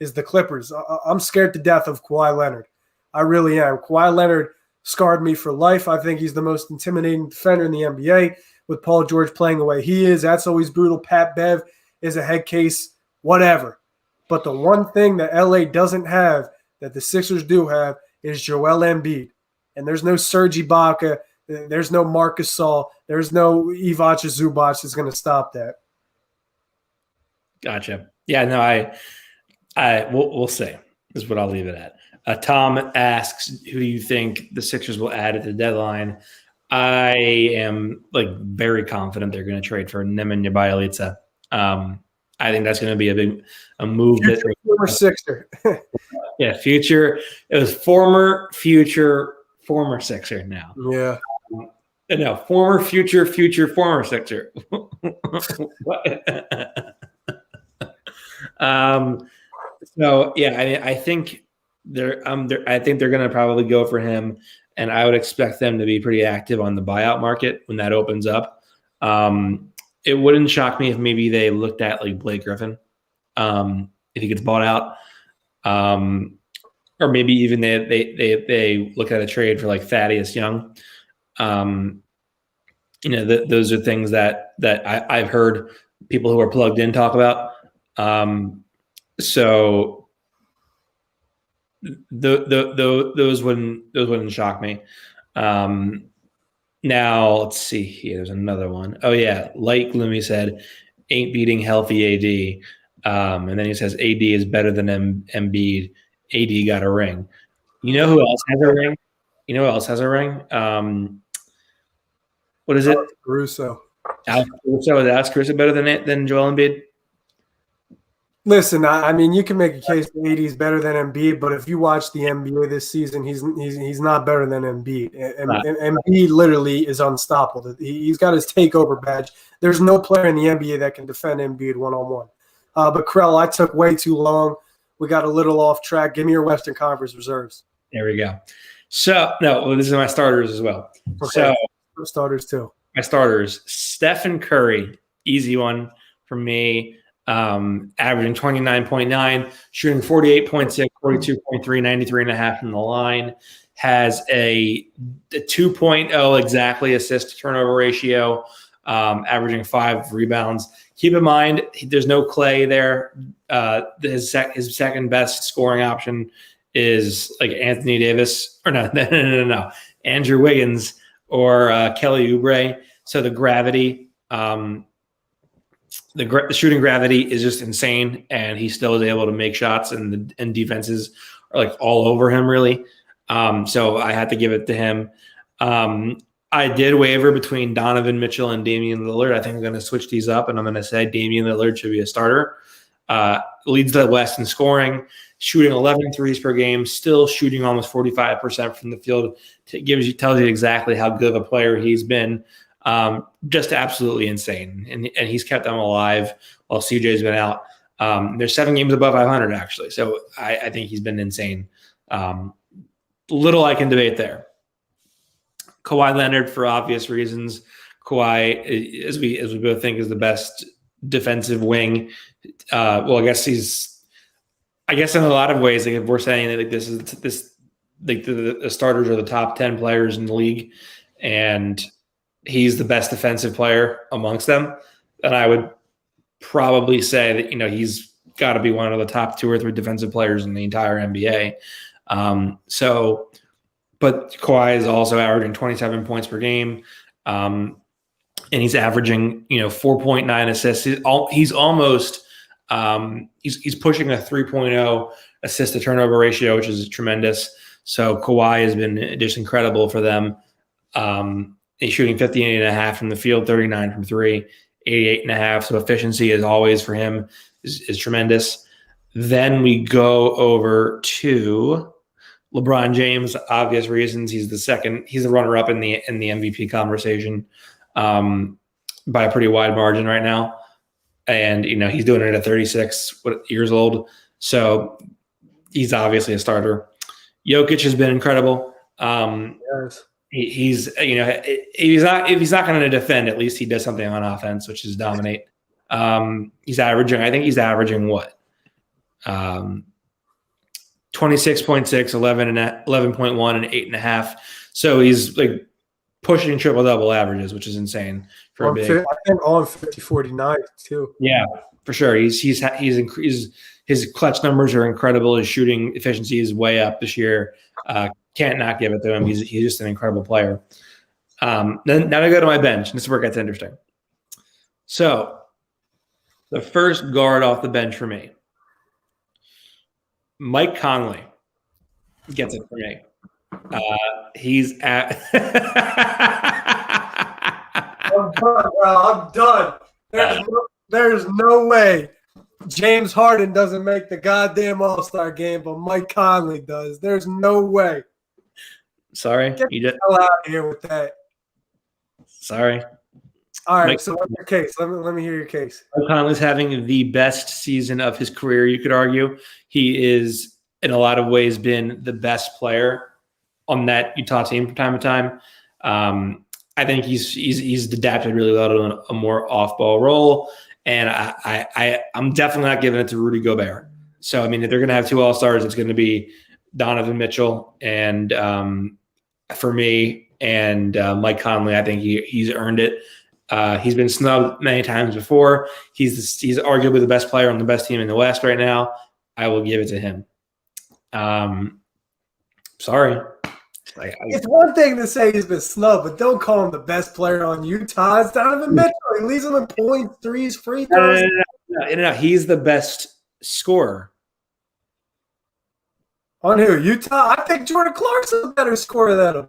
is the Clippers. I'm scared to death of Kawhi Leonard. I really am. Kawhi Leonard scarred me for life. I think he's the most intimidating defender in the NBA. With Paul George playing the way he is, that's always brutal. Pat Bev is a head case, whatever. But the one thing that LA doesn't have that the Sixers do have is Joel Embiid. And there's no Serge Ibaka. There's no Marcus Gasol. There's no Ivica Zubac that's going to stop that. Gotcha. Yeah, no, we'll see is what I'll leave it at. Tom asks who you think the Sixers will add at the deadline. I am very confident they're going to trade for Nemanja Bjelica. I think that's going to be a move. Former Sixer. Yeah, future. It was former Sixer now. Yeah. No, former, future, former Sixer. So yeah, I think I think they're going to probably go for him, and I would expect them to be pretty active on the buyout market when that opens up. It wouldn't shock me if maybe they looked at Blake Griffin, if he gets bought out, or maybe even they look at a trade for Thaddeus Young. Those are things that I've heard people who are plugged in talk about. So those wouldn't shock me. Now let's see here. There's another one. Oh yeah, Light Gloomy said, "Ain't beating healthy AD," and then he says, "AD is better than Embiid. AD got a ring." You know who else has a ring? What is it? Caruso. So is Alex Caruso better than Joel Embiid? Listen, I mean, you can make a case that AD is better than Embiid, but if you watch the NBA this season, he's not better than Embiid. Embiid literally is unstoppable. He's got his takeover badge. There's no player in the NBA that can defend Embiid one-on-one. But Krell, I took way too long. We got a little off track. Give me your Western Conference reserves. There we go. So, this is my starters as well. Okay. So starters too. My starters, Stephen Curry, easy one for me. Averaging 29.9, shooting 48.6, 42.3, 93.5 from the line. Has a 2.0 exactly assist to turnover ratio, averaging 5 rebounds. Keep in mind, there's no Clay there. His second best scoring option is like Anthony Davis, or no, Andrew Wiggins or Kelly Oubre. So the gravity, the shooting gravity is just insane, and he still is able to make shots, and defenses are like all over him, really. So I had to give it to him. I did waver between Donovan Mitchell and Damian Lillard. I think I'm going to switch these up, and I'm going to say Damian Lillard should be a starter. Leads the West in scoring, shooting 11 threes per game, still shooting almost 45% from the field. Tells you exactly how good of a player he's been. Just absolutely insane. And he's kept them alive while CJ's been out. They're 7 games above 500, actually. So I think he's been insane. Little I can debate there. Kawhi Leonard, for obvious reasons. Kawhi, as we both think, is the best defensive wing. I guess in a lot of ways, like if we're saying that the starters are the top 10 players in the league, and he's the best defensive player amongst them, then I would probably say that he's got to be one of the top 2 or 3 defensive players in the entire NBA. But Kawhi is also averaging 27 points per game, and he's averaging 4.9 assists. He's almost he's pushing a 3.0 assist to turnover ratio, which is tremendous. So Kawhi has been just incredible for them. He's shooting 58.5 from the field, 39 from 3, 88.5. So efficiency, as always, for him is tremendous. Then we go over to LeBron James, obvious reasons. He's the runner-up in the MVP conversation by a pretty wide margin right now. And, he's doing it at 36 years old. So he's obviously a starter. Jokic has been incredible. Yes. He's if he's not going to defend, at least he does something on offense, which is dominate. He's averaging what? 26.6, 11.1, and 8.5. So he's like pushing triple-double averages, which is insane for a big. I think on 50-49 too. Yeah, for sure. He's increased. His clutch numbers are incredible. His shooting efficiency is way up this year. Can't not give it to him. He's just an incredible player. Then now I go to my bench. This is where it gets interesting. So the first guard off the bench for me, Mike Conley, gets it for me. He's at. I'm done, bro. I'm done. There's no way James Harden doesn't make the goddamn All-Star game, but Mike Conley does. There's no way. Sorry, Get the hell out of here with that. Sorry. All right, so what's your case? Let me hear your case. Mike Conley's having the best season of his career, you could argue. He is, in a lot of ways, been the best player on that Utah team from time to time. I think he's adapted really well to a more off-ball role, and I'm definitely not giving it to Rudy Gobert. So, I mean, if they're going to have 2 All-Stars, it's going to be Donovan Mitchell and for me, and Mike Conley. I think he's earned it. He's been snubbed many times before. He's arguably the best player on the best team in the West right now. I will give it to him. Sorry. It's one thing to say he's been snubbed, but don't call him the best player on Utah. It's Donovan Mitchell. He leads them in points, threes, free throws. No. He's the best scorer. On who? Utah? I think Jordan Clarkson's a better scorer than him.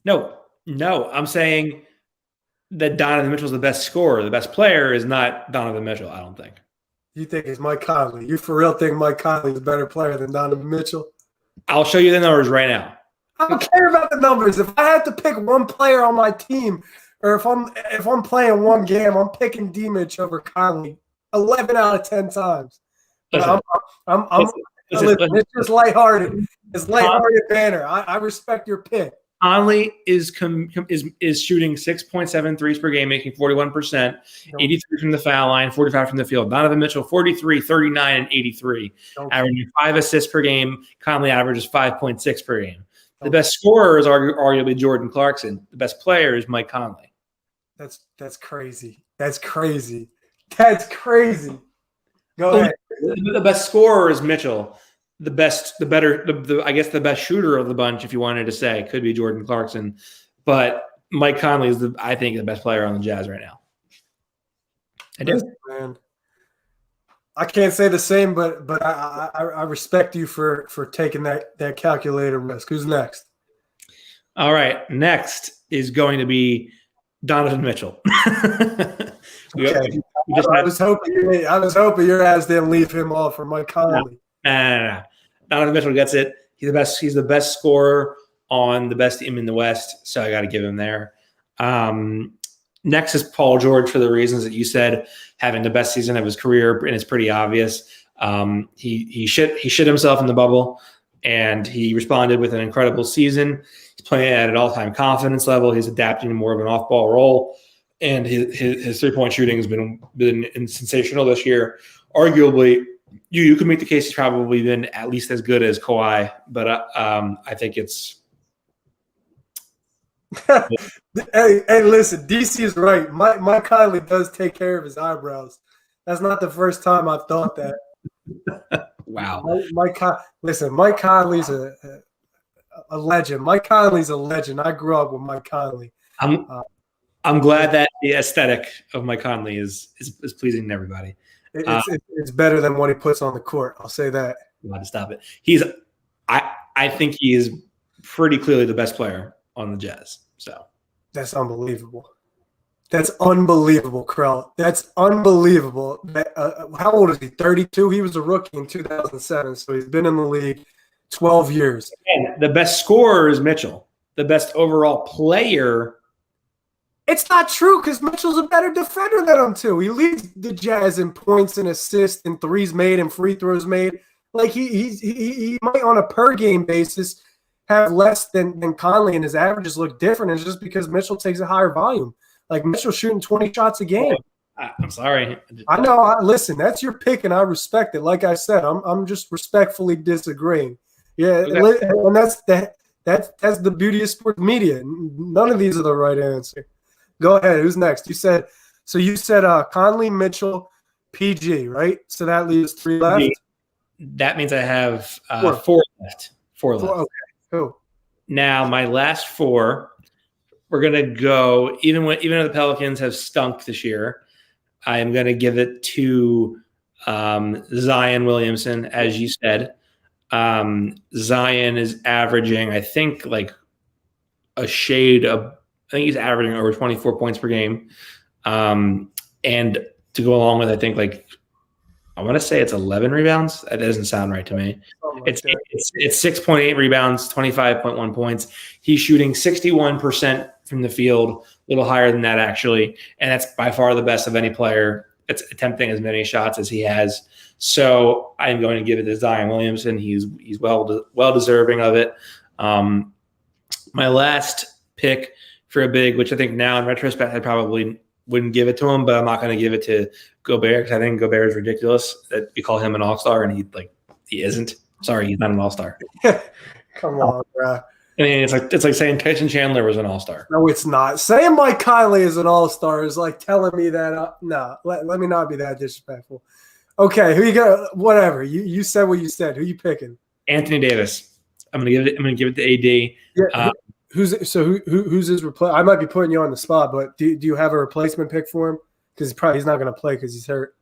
No. I'm saying that Donovan Mitchell is the best scorer. The best player is not Donovan Mitchell, I don't think. You think it's Mike Conley? You for real think Mike Conley is a better player than Donovan Mitchell? I'll show you the numbers right now. I don't care about the numbers. If I had to pick one player on my team, or if I'm playing one game, I'm picking D-Mitch over Conley 11 out of 10 times. Listen, it's just lighthearted. It's lighthearted banner. I respect your pick. Conley is shooting 6.7 threes per game, making 41%, 83 from the foul line, 45 from the field. Donovan Mitchell, 43, 39, and 83, averaging 5 assists per game. Conley averages 5.6 per game. The best scorer is arguably Jordan Clarkson. The best player is Mike Conley. That's crazy. That's crazy. Go ahead. The best scorer is Mitchell. The best shooter of the bunch, if you wanted to say, could be Jordan Clarkson. But Mike Conley is, I think, the best player on the Jazz right now. Man. I can't say the same, but I respect you for taking that calculated risk. Who's next? All right. Next is going to be Donovan Mitchell. Okay. I was hoping your ass didn't leave him off for Mike Conley. No. Donovan Mitchell gets it. He's the best. He's the best scorer on the best team in the West, so I got to give him there. Next is Paul George for the reasons that you said, having the best season of his career, and it's pretty obvious. He shit himself in the bubble, and he responded with an incredible season. He's playing at an all-time confidence level. He's adapting to more of an off-ball role, and his three-point shooting has been sensational this year. Arguably, you could make the case he's probably been at least as good as Kawhi, but I think it's. Hey, listen, DC is right. Mike Conley does take care of his eyebrows. That's not the first time I've thought that. Wow. Mike Conley's a legend. Mike Conley's a legend. I grew up with Mike Conley. I'm glad that the aesthetic of Mike Conley is pleasing to everybody. It's better than what he puts on the court. I'll say that. You want to stop it. I think he is pretty clearly the best player on the Jazz. So that's unbelievable. That's unbelievable, Krell. That's unbelievable. How old is he? 32. He was a rookie in 2007, so he's been in the league 12 years. And the best scorer is Mitchell. The best overall player. It's not true because Mitchell's a better defender than him too. He leads the Jazz in points and assists and threes made and free throws made. Like he might on a per game basis have less than Conley, and his averages look different. It's just because Mitchell takes a higher volume. Like Mitchell's shooting 20 shots a game. I'm sorry. I know. Listen, that's your pick, and I respect it. Like I said, I'm just respectfully disagreeing. Yeah, and that's the beauty of sports media. None of these are the right answer. Go ahead. Who's next? You said Conley, Mitchell, PG, right? So that leaves 3 left. That means I have 4 left. 4 left. Okay. Cool. Now my last 4, we're gonna go. Even though the Pelicans have stunk this year, I am gonna give it to Zion Williamson, as you said. Zion is averaging, I think, like a shade of. I think he's averaging over 24 points per game. And to go along with, I think, like, I want to say it's 11 rebounds. That doesn't sound right to me. It's 6.8 rebounds, 25.1 points. He's shooting 61% from the field, a little higher than that, actually. And that's by far the best of any player. It's attempting as many shots as he has. So I'm going to give it to Zion Williamson. He's well deserving of it. My last pick for a big, which I think now in retrospect I probably wouldn't give it to him, but I'm not going to give it to Gobert because I think Gobert is ridiculous that we call him an all-star and he isn't. Sorry, he's not an all-star. Come on, bro. I mean, it's like saying Tyson Chandler was an all-star. No, it's not. Saying Mike Conley is an all-star is like telling me that. No, let me not be that disrespectful. Okay, who you got? Whatever. You said what you said. Who you picking? Anthony Davis. I'm gonna give it to AD. Yeah. Who's his replacement? I might be putting you on the spot, but do you have a replacement pick for him? Because he's not going to play because he's hurt.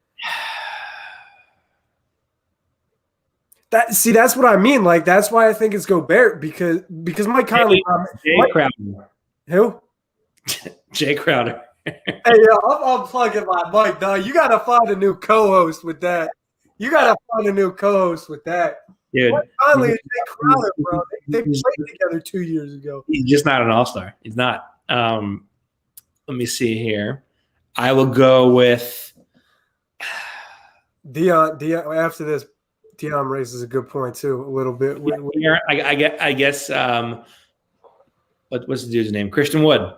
That's what I mean. Like that's why I think it's Gobert because Mike Conley. Jay Crowder. Who? Jay Crowder. Hey, yo, I'm plugging my mic, dog. You got to find a new co-host with that. Dude, Dude, Mike Conley and Jay Crowder, bro. They played together 2 years ago. he's just not an all-star. He's not. Let me see here. I will go with Dion. After this, Dion raises a good point too. A little bit. I guess. What's the dude's name? Christian Wood.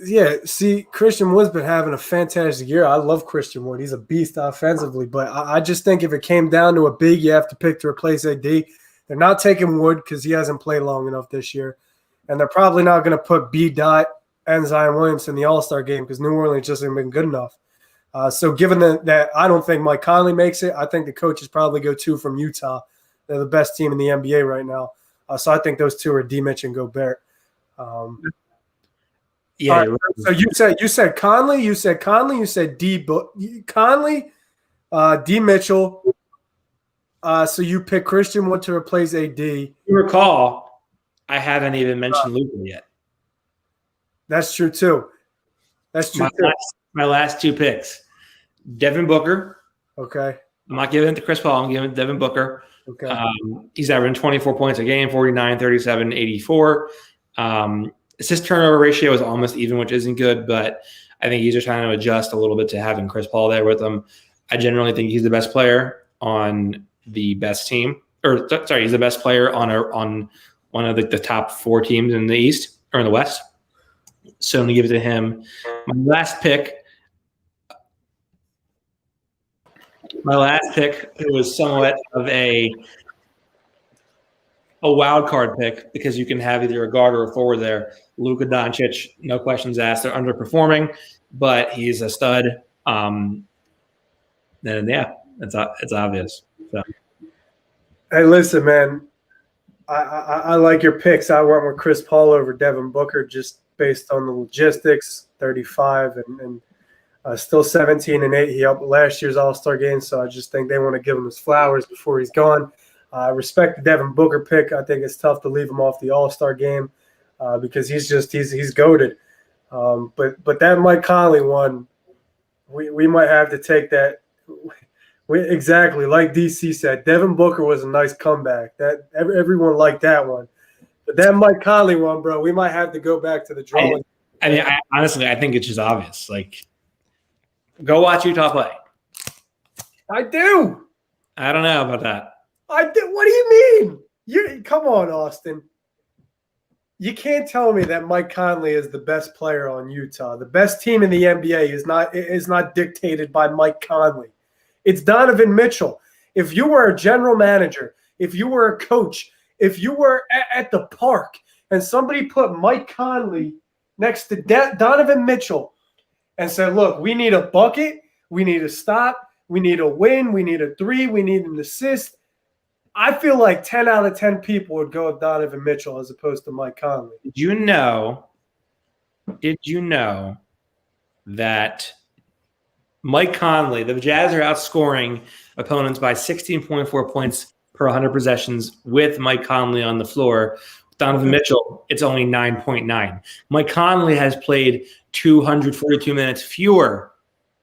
Yeah, see, Christian Wood's been having a fantastic year. I love Christian Wood. He's a beast offensively, but I just think if it came down to a big you have to pick to replace AD, they're not taking Wood because he hasn't played long enough this year, and they're probably not going to put Anza and Williamson in the All-Star game because New Orleans just hasn't been good enough. So given that I don't think Mike Conley makes it, I think the coaches probably go two from Utah. They're the best team in the NBA right now. So I think those two are D. Mitch and Gobert. Yeah. Right, so you said Conley. You said Conley, D. Mitchell. So you pick Christian Wood to replace AD. You recall, I haven't even mentioned Luka yet. That's true too. My last two picks: Devin Booker. Okay. I'm not giving it to Chris Paul. I'm giving it to Devin Booker. Okay. He's averaging 24 points a game, 49, 37, 84. Assist turnover ratio is almost even, which isn't good, but I think he's just trying to adjust a little bit to having Chris Paul there with him. I generally think he's the best player on the best team, he's the best player on one of the top four teams in the East or in the West. So I'm going to give it to him. My last pick, it was somewhat of a wild card pick because you can have either a guard or a forward there. Luka Doncic, no questions asked. They're underperforming, but he's a stud. And yeah, it's obvious. So. Hey, listen, man. I like your picks. I went with Chris Paul over Devin Booker just based on the logistics. 35 and still 17 and 8. He helped last year's All-Star game, so I just think they want to give him his flowers before he's gone. I respect the Devin Booker pick. I think it's tough to leave him off the All-Star game because he's goated. But that Mike Conley one, we might have to take that. Exactly, like DC said, Devin Booker was a nice comeback. That everyone liked that one. But that Mike Conley one, bro, we might have to go back to the drawing. Honestly, I think it's just obvious. Like, go watch Utah play. I do. I don't know about that. What do you mean? Come on, Austin. You can't tell me that Mike Conley is the best player on Utah. The best team in the NBA is not dictated by Mike Conley. It's Donovan Mitchell. If you were a general manager, if you were a coach, if you were at the park and somebody put Mike Conley next to Donovan Mitchell and said, look, we need a bucket, we need a stop, we need a win, we need a three, we need an assist, I feel like 10 out of 10 people would go with Donovan Mitchell as opposed to Mike Conley. Did you know that Mike Conley, the Jazz are outscoring opponents by 16.4 points per 100 possessions with Mike Conley on the floor. With Donovan Mitchell, it's only 9.9. Mike Conley has played 242 minutes fewer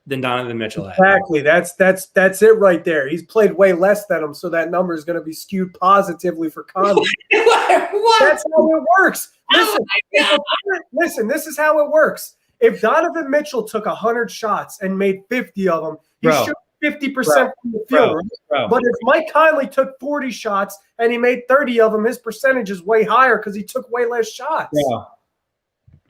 than Donovan Mitchell has. Exactly. That's it right there. He's played way less than him, so that number is going to be skewed positively for Conley. What? That's how it works. Listen, this is how it works. If Donovan Mitchell took 100 shots and made 50 of them, he shoot 50% from the field. But if Mike Conley took 40 shots and he made 30 of them, his percentage is way higher because he took way less shots.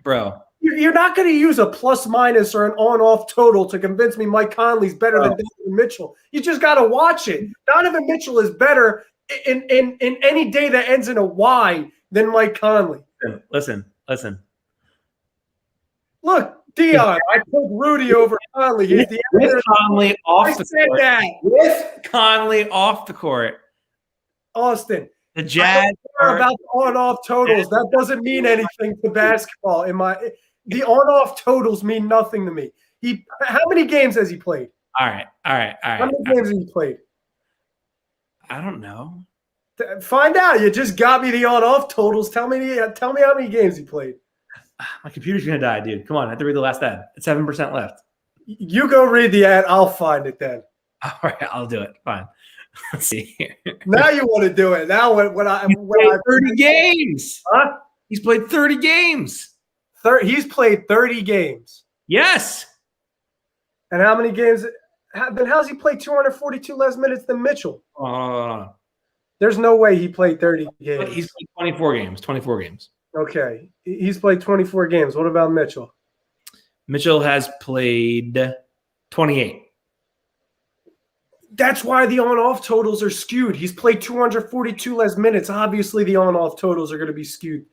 Bro. You're not going to use a plus minus or an on-off total to convince me Mike Conley's better than Donovan Mitchell. You just got to watch it. Donovan Mitchell is better in any day that ends in a Y than Mike Conley. Listen. Look, Dion, I put Rudy over Conley. He's the with Conley off the court. With Conley off the court. Austin. The Jazz are about the on-off totals. That doesn't mean anything to basketball. The on-off totals mean nothing to me. How many games has he played? All right. How many games has he played? I don't know. Find out. You just got me the on-off totals. Tell me how many games he played. My computer's going to die, dude. Come on. I have to read the last ad. It's 7% left. You go read the ad. I'll find it then. All right. I'll do it. Fine. Let's see here. Now you want to do it. Now when I 30 games. Huh? He's played 30 games. He's played 30 games. Yes. And how many games? Then how's he played 242 less minutes than Mitchell? There's no way he played 30 games. He's played 24 games. 24 games. Okay. He's played 24 games. What about Mitchell? Mitchell has played 28. That's why the on-off totals are skewed. He's played 242 less minutes. Obviously, the on-off totals are going to be skewed.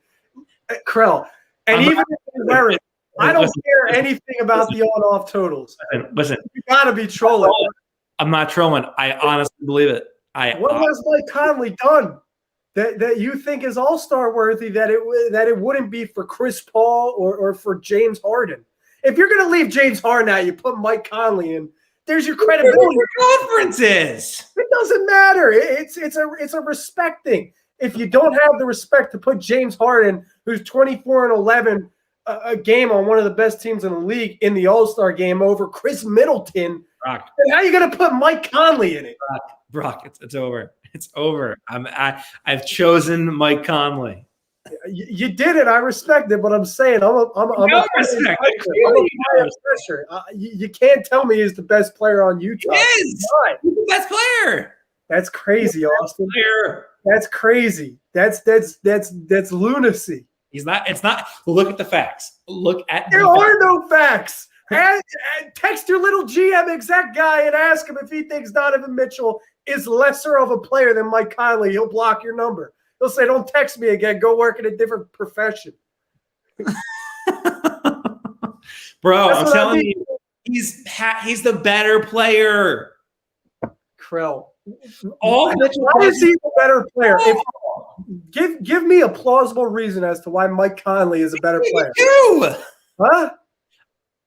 Krell. And even if they weren't, I don't care anything about the on-off totals. Listen. You got to be trolling. I'm not trolling. I honestly believe it. What has Mike Conley done that you think is all-star worthy that it wouldn't be for Chris Paul or for James Harden? If you're going to leave James Harden out, you put Mike Conley in. There's your credibility. Conference is. It doesn't matter. It's a respect thing. If you don't have the respect to put James Harden, who's 24-11 a game on one of the best teams in the league, in the All-Star game over Chris Middleton, then how are you going to put Mike Conley in it? Brock, it's over. It's over. I've chosen Mike Conley. You did it. I respect it, but I'm saying I'm pressure. You can't tell me he's the best player on Utah. He is. He's the best player. That's crazy, Austin. That's crazy. That's lunacy. He's not. It's not. Look at the facts. There are no facts. And text your little GM exec guy and ask him if he thinks Donovan Mitchell is lesser of a player than Mike Conley. He'll block your number. He'll say, "Don't text me again. Go work in a different profession." Bro, I'm telling you, he's the better player. Krell. Why is he the better player? Give me a plausible reason as to why Mike Conley is a better player. Huh?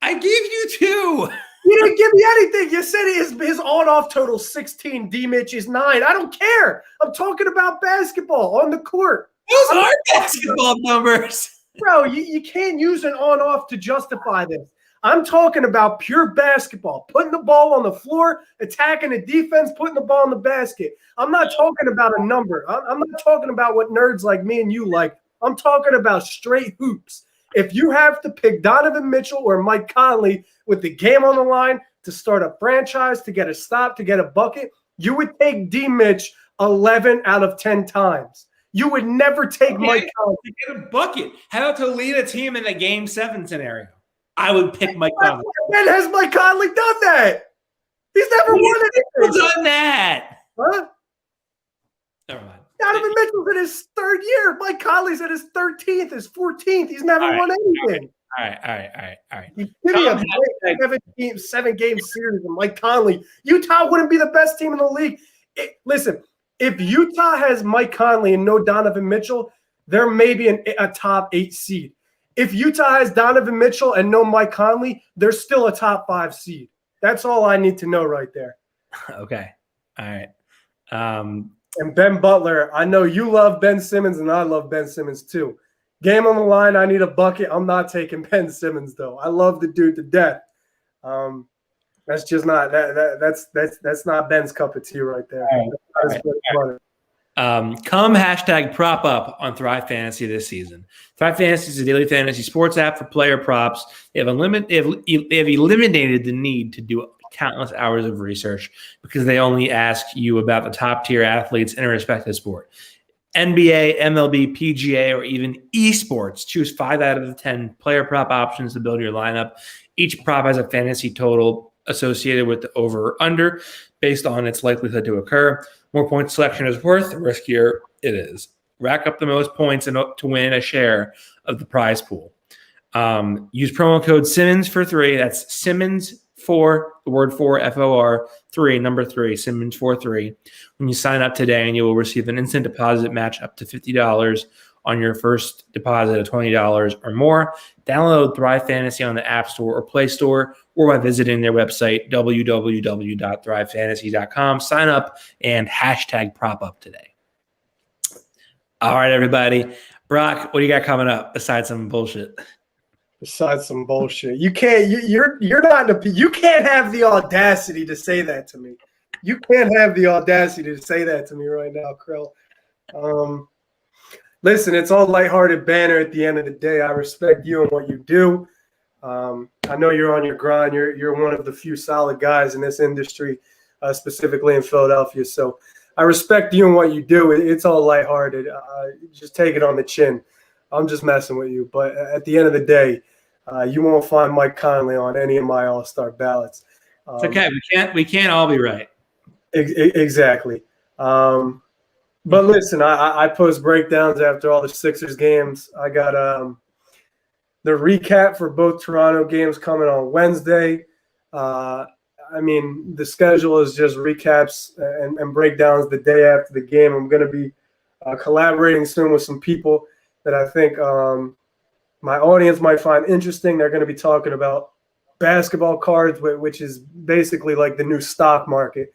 I gave you 2. You didn't give me anything. You said his on-off total 16. D-Mitch is 9. I don't care. I'm talking about basketball on the court. Those are basketball numbers. Bro, you can't use an on-off to justify this. I'm talking about pure basketball, putting the ball on the floor, attacking the defense, putting the ball in the basket. I'm not talking about a number. I'm not talking about what nerds like me and you like. I'm talking about straight hoops. If you have to pick Donovan Mitchell or Mike Conley with the game on the line to start a franchise, to get a stop, to get a bucket, you would take D-Mitch 11 out of 10 times. You would never take Mike Conley to get a bucket. How about to lead a team in a Game 7 scenario? I would pick Mike Conley. When has Mike Conley done that? He's never won anything. Done that. Huh? Never mind. Donovan Mitchell's in his 3rd year. Mike Conley's in his 13th, his 14th. He's never won anything. All right. Give me a 7-game series with Mike Conley. Utah wouldn't be the best team in the league. Listen, if Utah has Mike Conley and no Donovan Mitchell, they're maybe a top 8 seed. If Utah has Donovan Mitchell and no Mike Conley, they're still a top 5 seed. That's all I need to know right there. Okay. All right. And Ben Butler, I know you love Ben Simmons, and I love Ben Simmons too. Game on the line, I need a bucket. I'm not taking Ben Simmons though. I love the dude to death. That's just not that's not Ben's cup of tea right there. Come hashtag prop up on Thrive Fantasy this season. Thrive Fantasy is a daily fantasy sports app for player props. They have eliminated the need to do countless hours of research because they only ask you about the top tier athletes in a respective sport. NBA, MLB, PGA, or even esports. Choose 5 out of the 10 player prop options to build your lineup. Each prop has a fantasy total associated with the over or under based on its likelihood to occur. More point selection is worth, the riskier it is. Rack up the most points to win a share of the prize pool. Use promo code Simmons for 3. That's Simmons 4, the word 4, F-O-R, 3, number 3, Simmons 4-3. When you sign up today, and you will receive an instant deposit match up to $50 on your first deposit of $20 or more. Download Thrive Fantasy on the App Store or Play Store, or by visiting their website, www.thrivefantasy.com. Sign up and hashtag prop up today. All right, everybody. Brock, what do you got coming up besides some bullshit? Besides some bullshit, you can't. You're not. You can't have the audacity to say that to me. You can't have the audacity to say that to me right now, Krill. Listen, it's all lighthearted banner at the end of the day. I respect you and what you do. I know you're on your grind. You're one of the few solid guys in this industry, specifically in Philadelphia. So I respect you and what you do. It's all lighthearted. Just take it on the chin. I'm just messing with you. But at the end of the day, you won't find Mike Conley on any of my All-Star ballots. It's okay. We can't all be right. Exactly. But listen, I post breakdowns after all the Sixers games. I got the recap for both Toronto games coming on Wednesday. I mean, the schedule is just recaps and breakdowns the day after the game. I'm going to be collaborating soon with some people that I think my audience might find interesting. They're going to be talking about basketball cards, which is basically like the new stock market.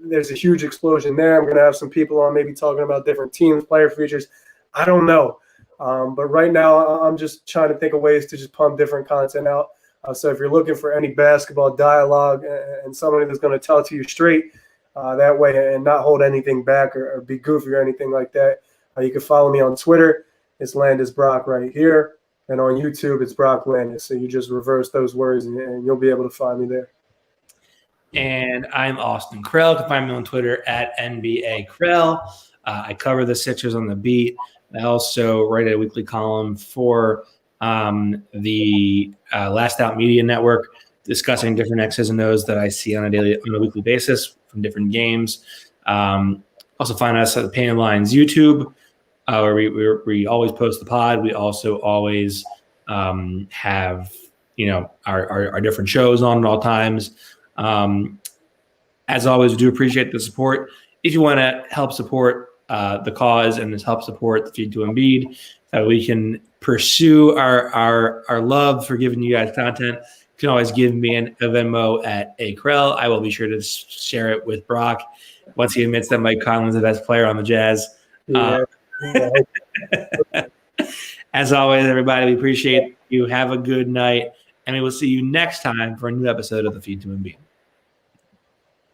There's a huge explosion there. I'm going to have some people on maybe talking about different teams, player features. I don't know. But right now, I'm just trying to think of ways to just pump different content out. So if you're looking for any basketball dialogue and somebody that's going to tell it to you straight that way and not hold anything back or be goofy or anything like that, you can follow me on Twitter. It's Landis Brock right here. And on YouTube, it's Brock Landis. So you just reverse those words and you'll be able to find me there. And I'm Austin Krell. You can find me on Twitter at NBA Krell. I cover the Sixers on the beat. I also write a weekly column for the Last Out Media Network, discussing different X's and O's that I see on a weekly basis from different games. Also find us at the Painted Lines YouTube, where we always post the pod. We also always have our different shows on at all times. As always, we do appreciate the support. If you want to help support the cause and help support the Feed to Embiid, we can pursue our love for giving you guys content, you can always give me a Venmo at @Krell. I will be sure to share it with Brock once he admits that Mike Conley's the best player on the Jazz. Yeah. As always, everybody, we appreciate you. Have a good night, and we will see you next time for a new episode of the Feed to Embiid.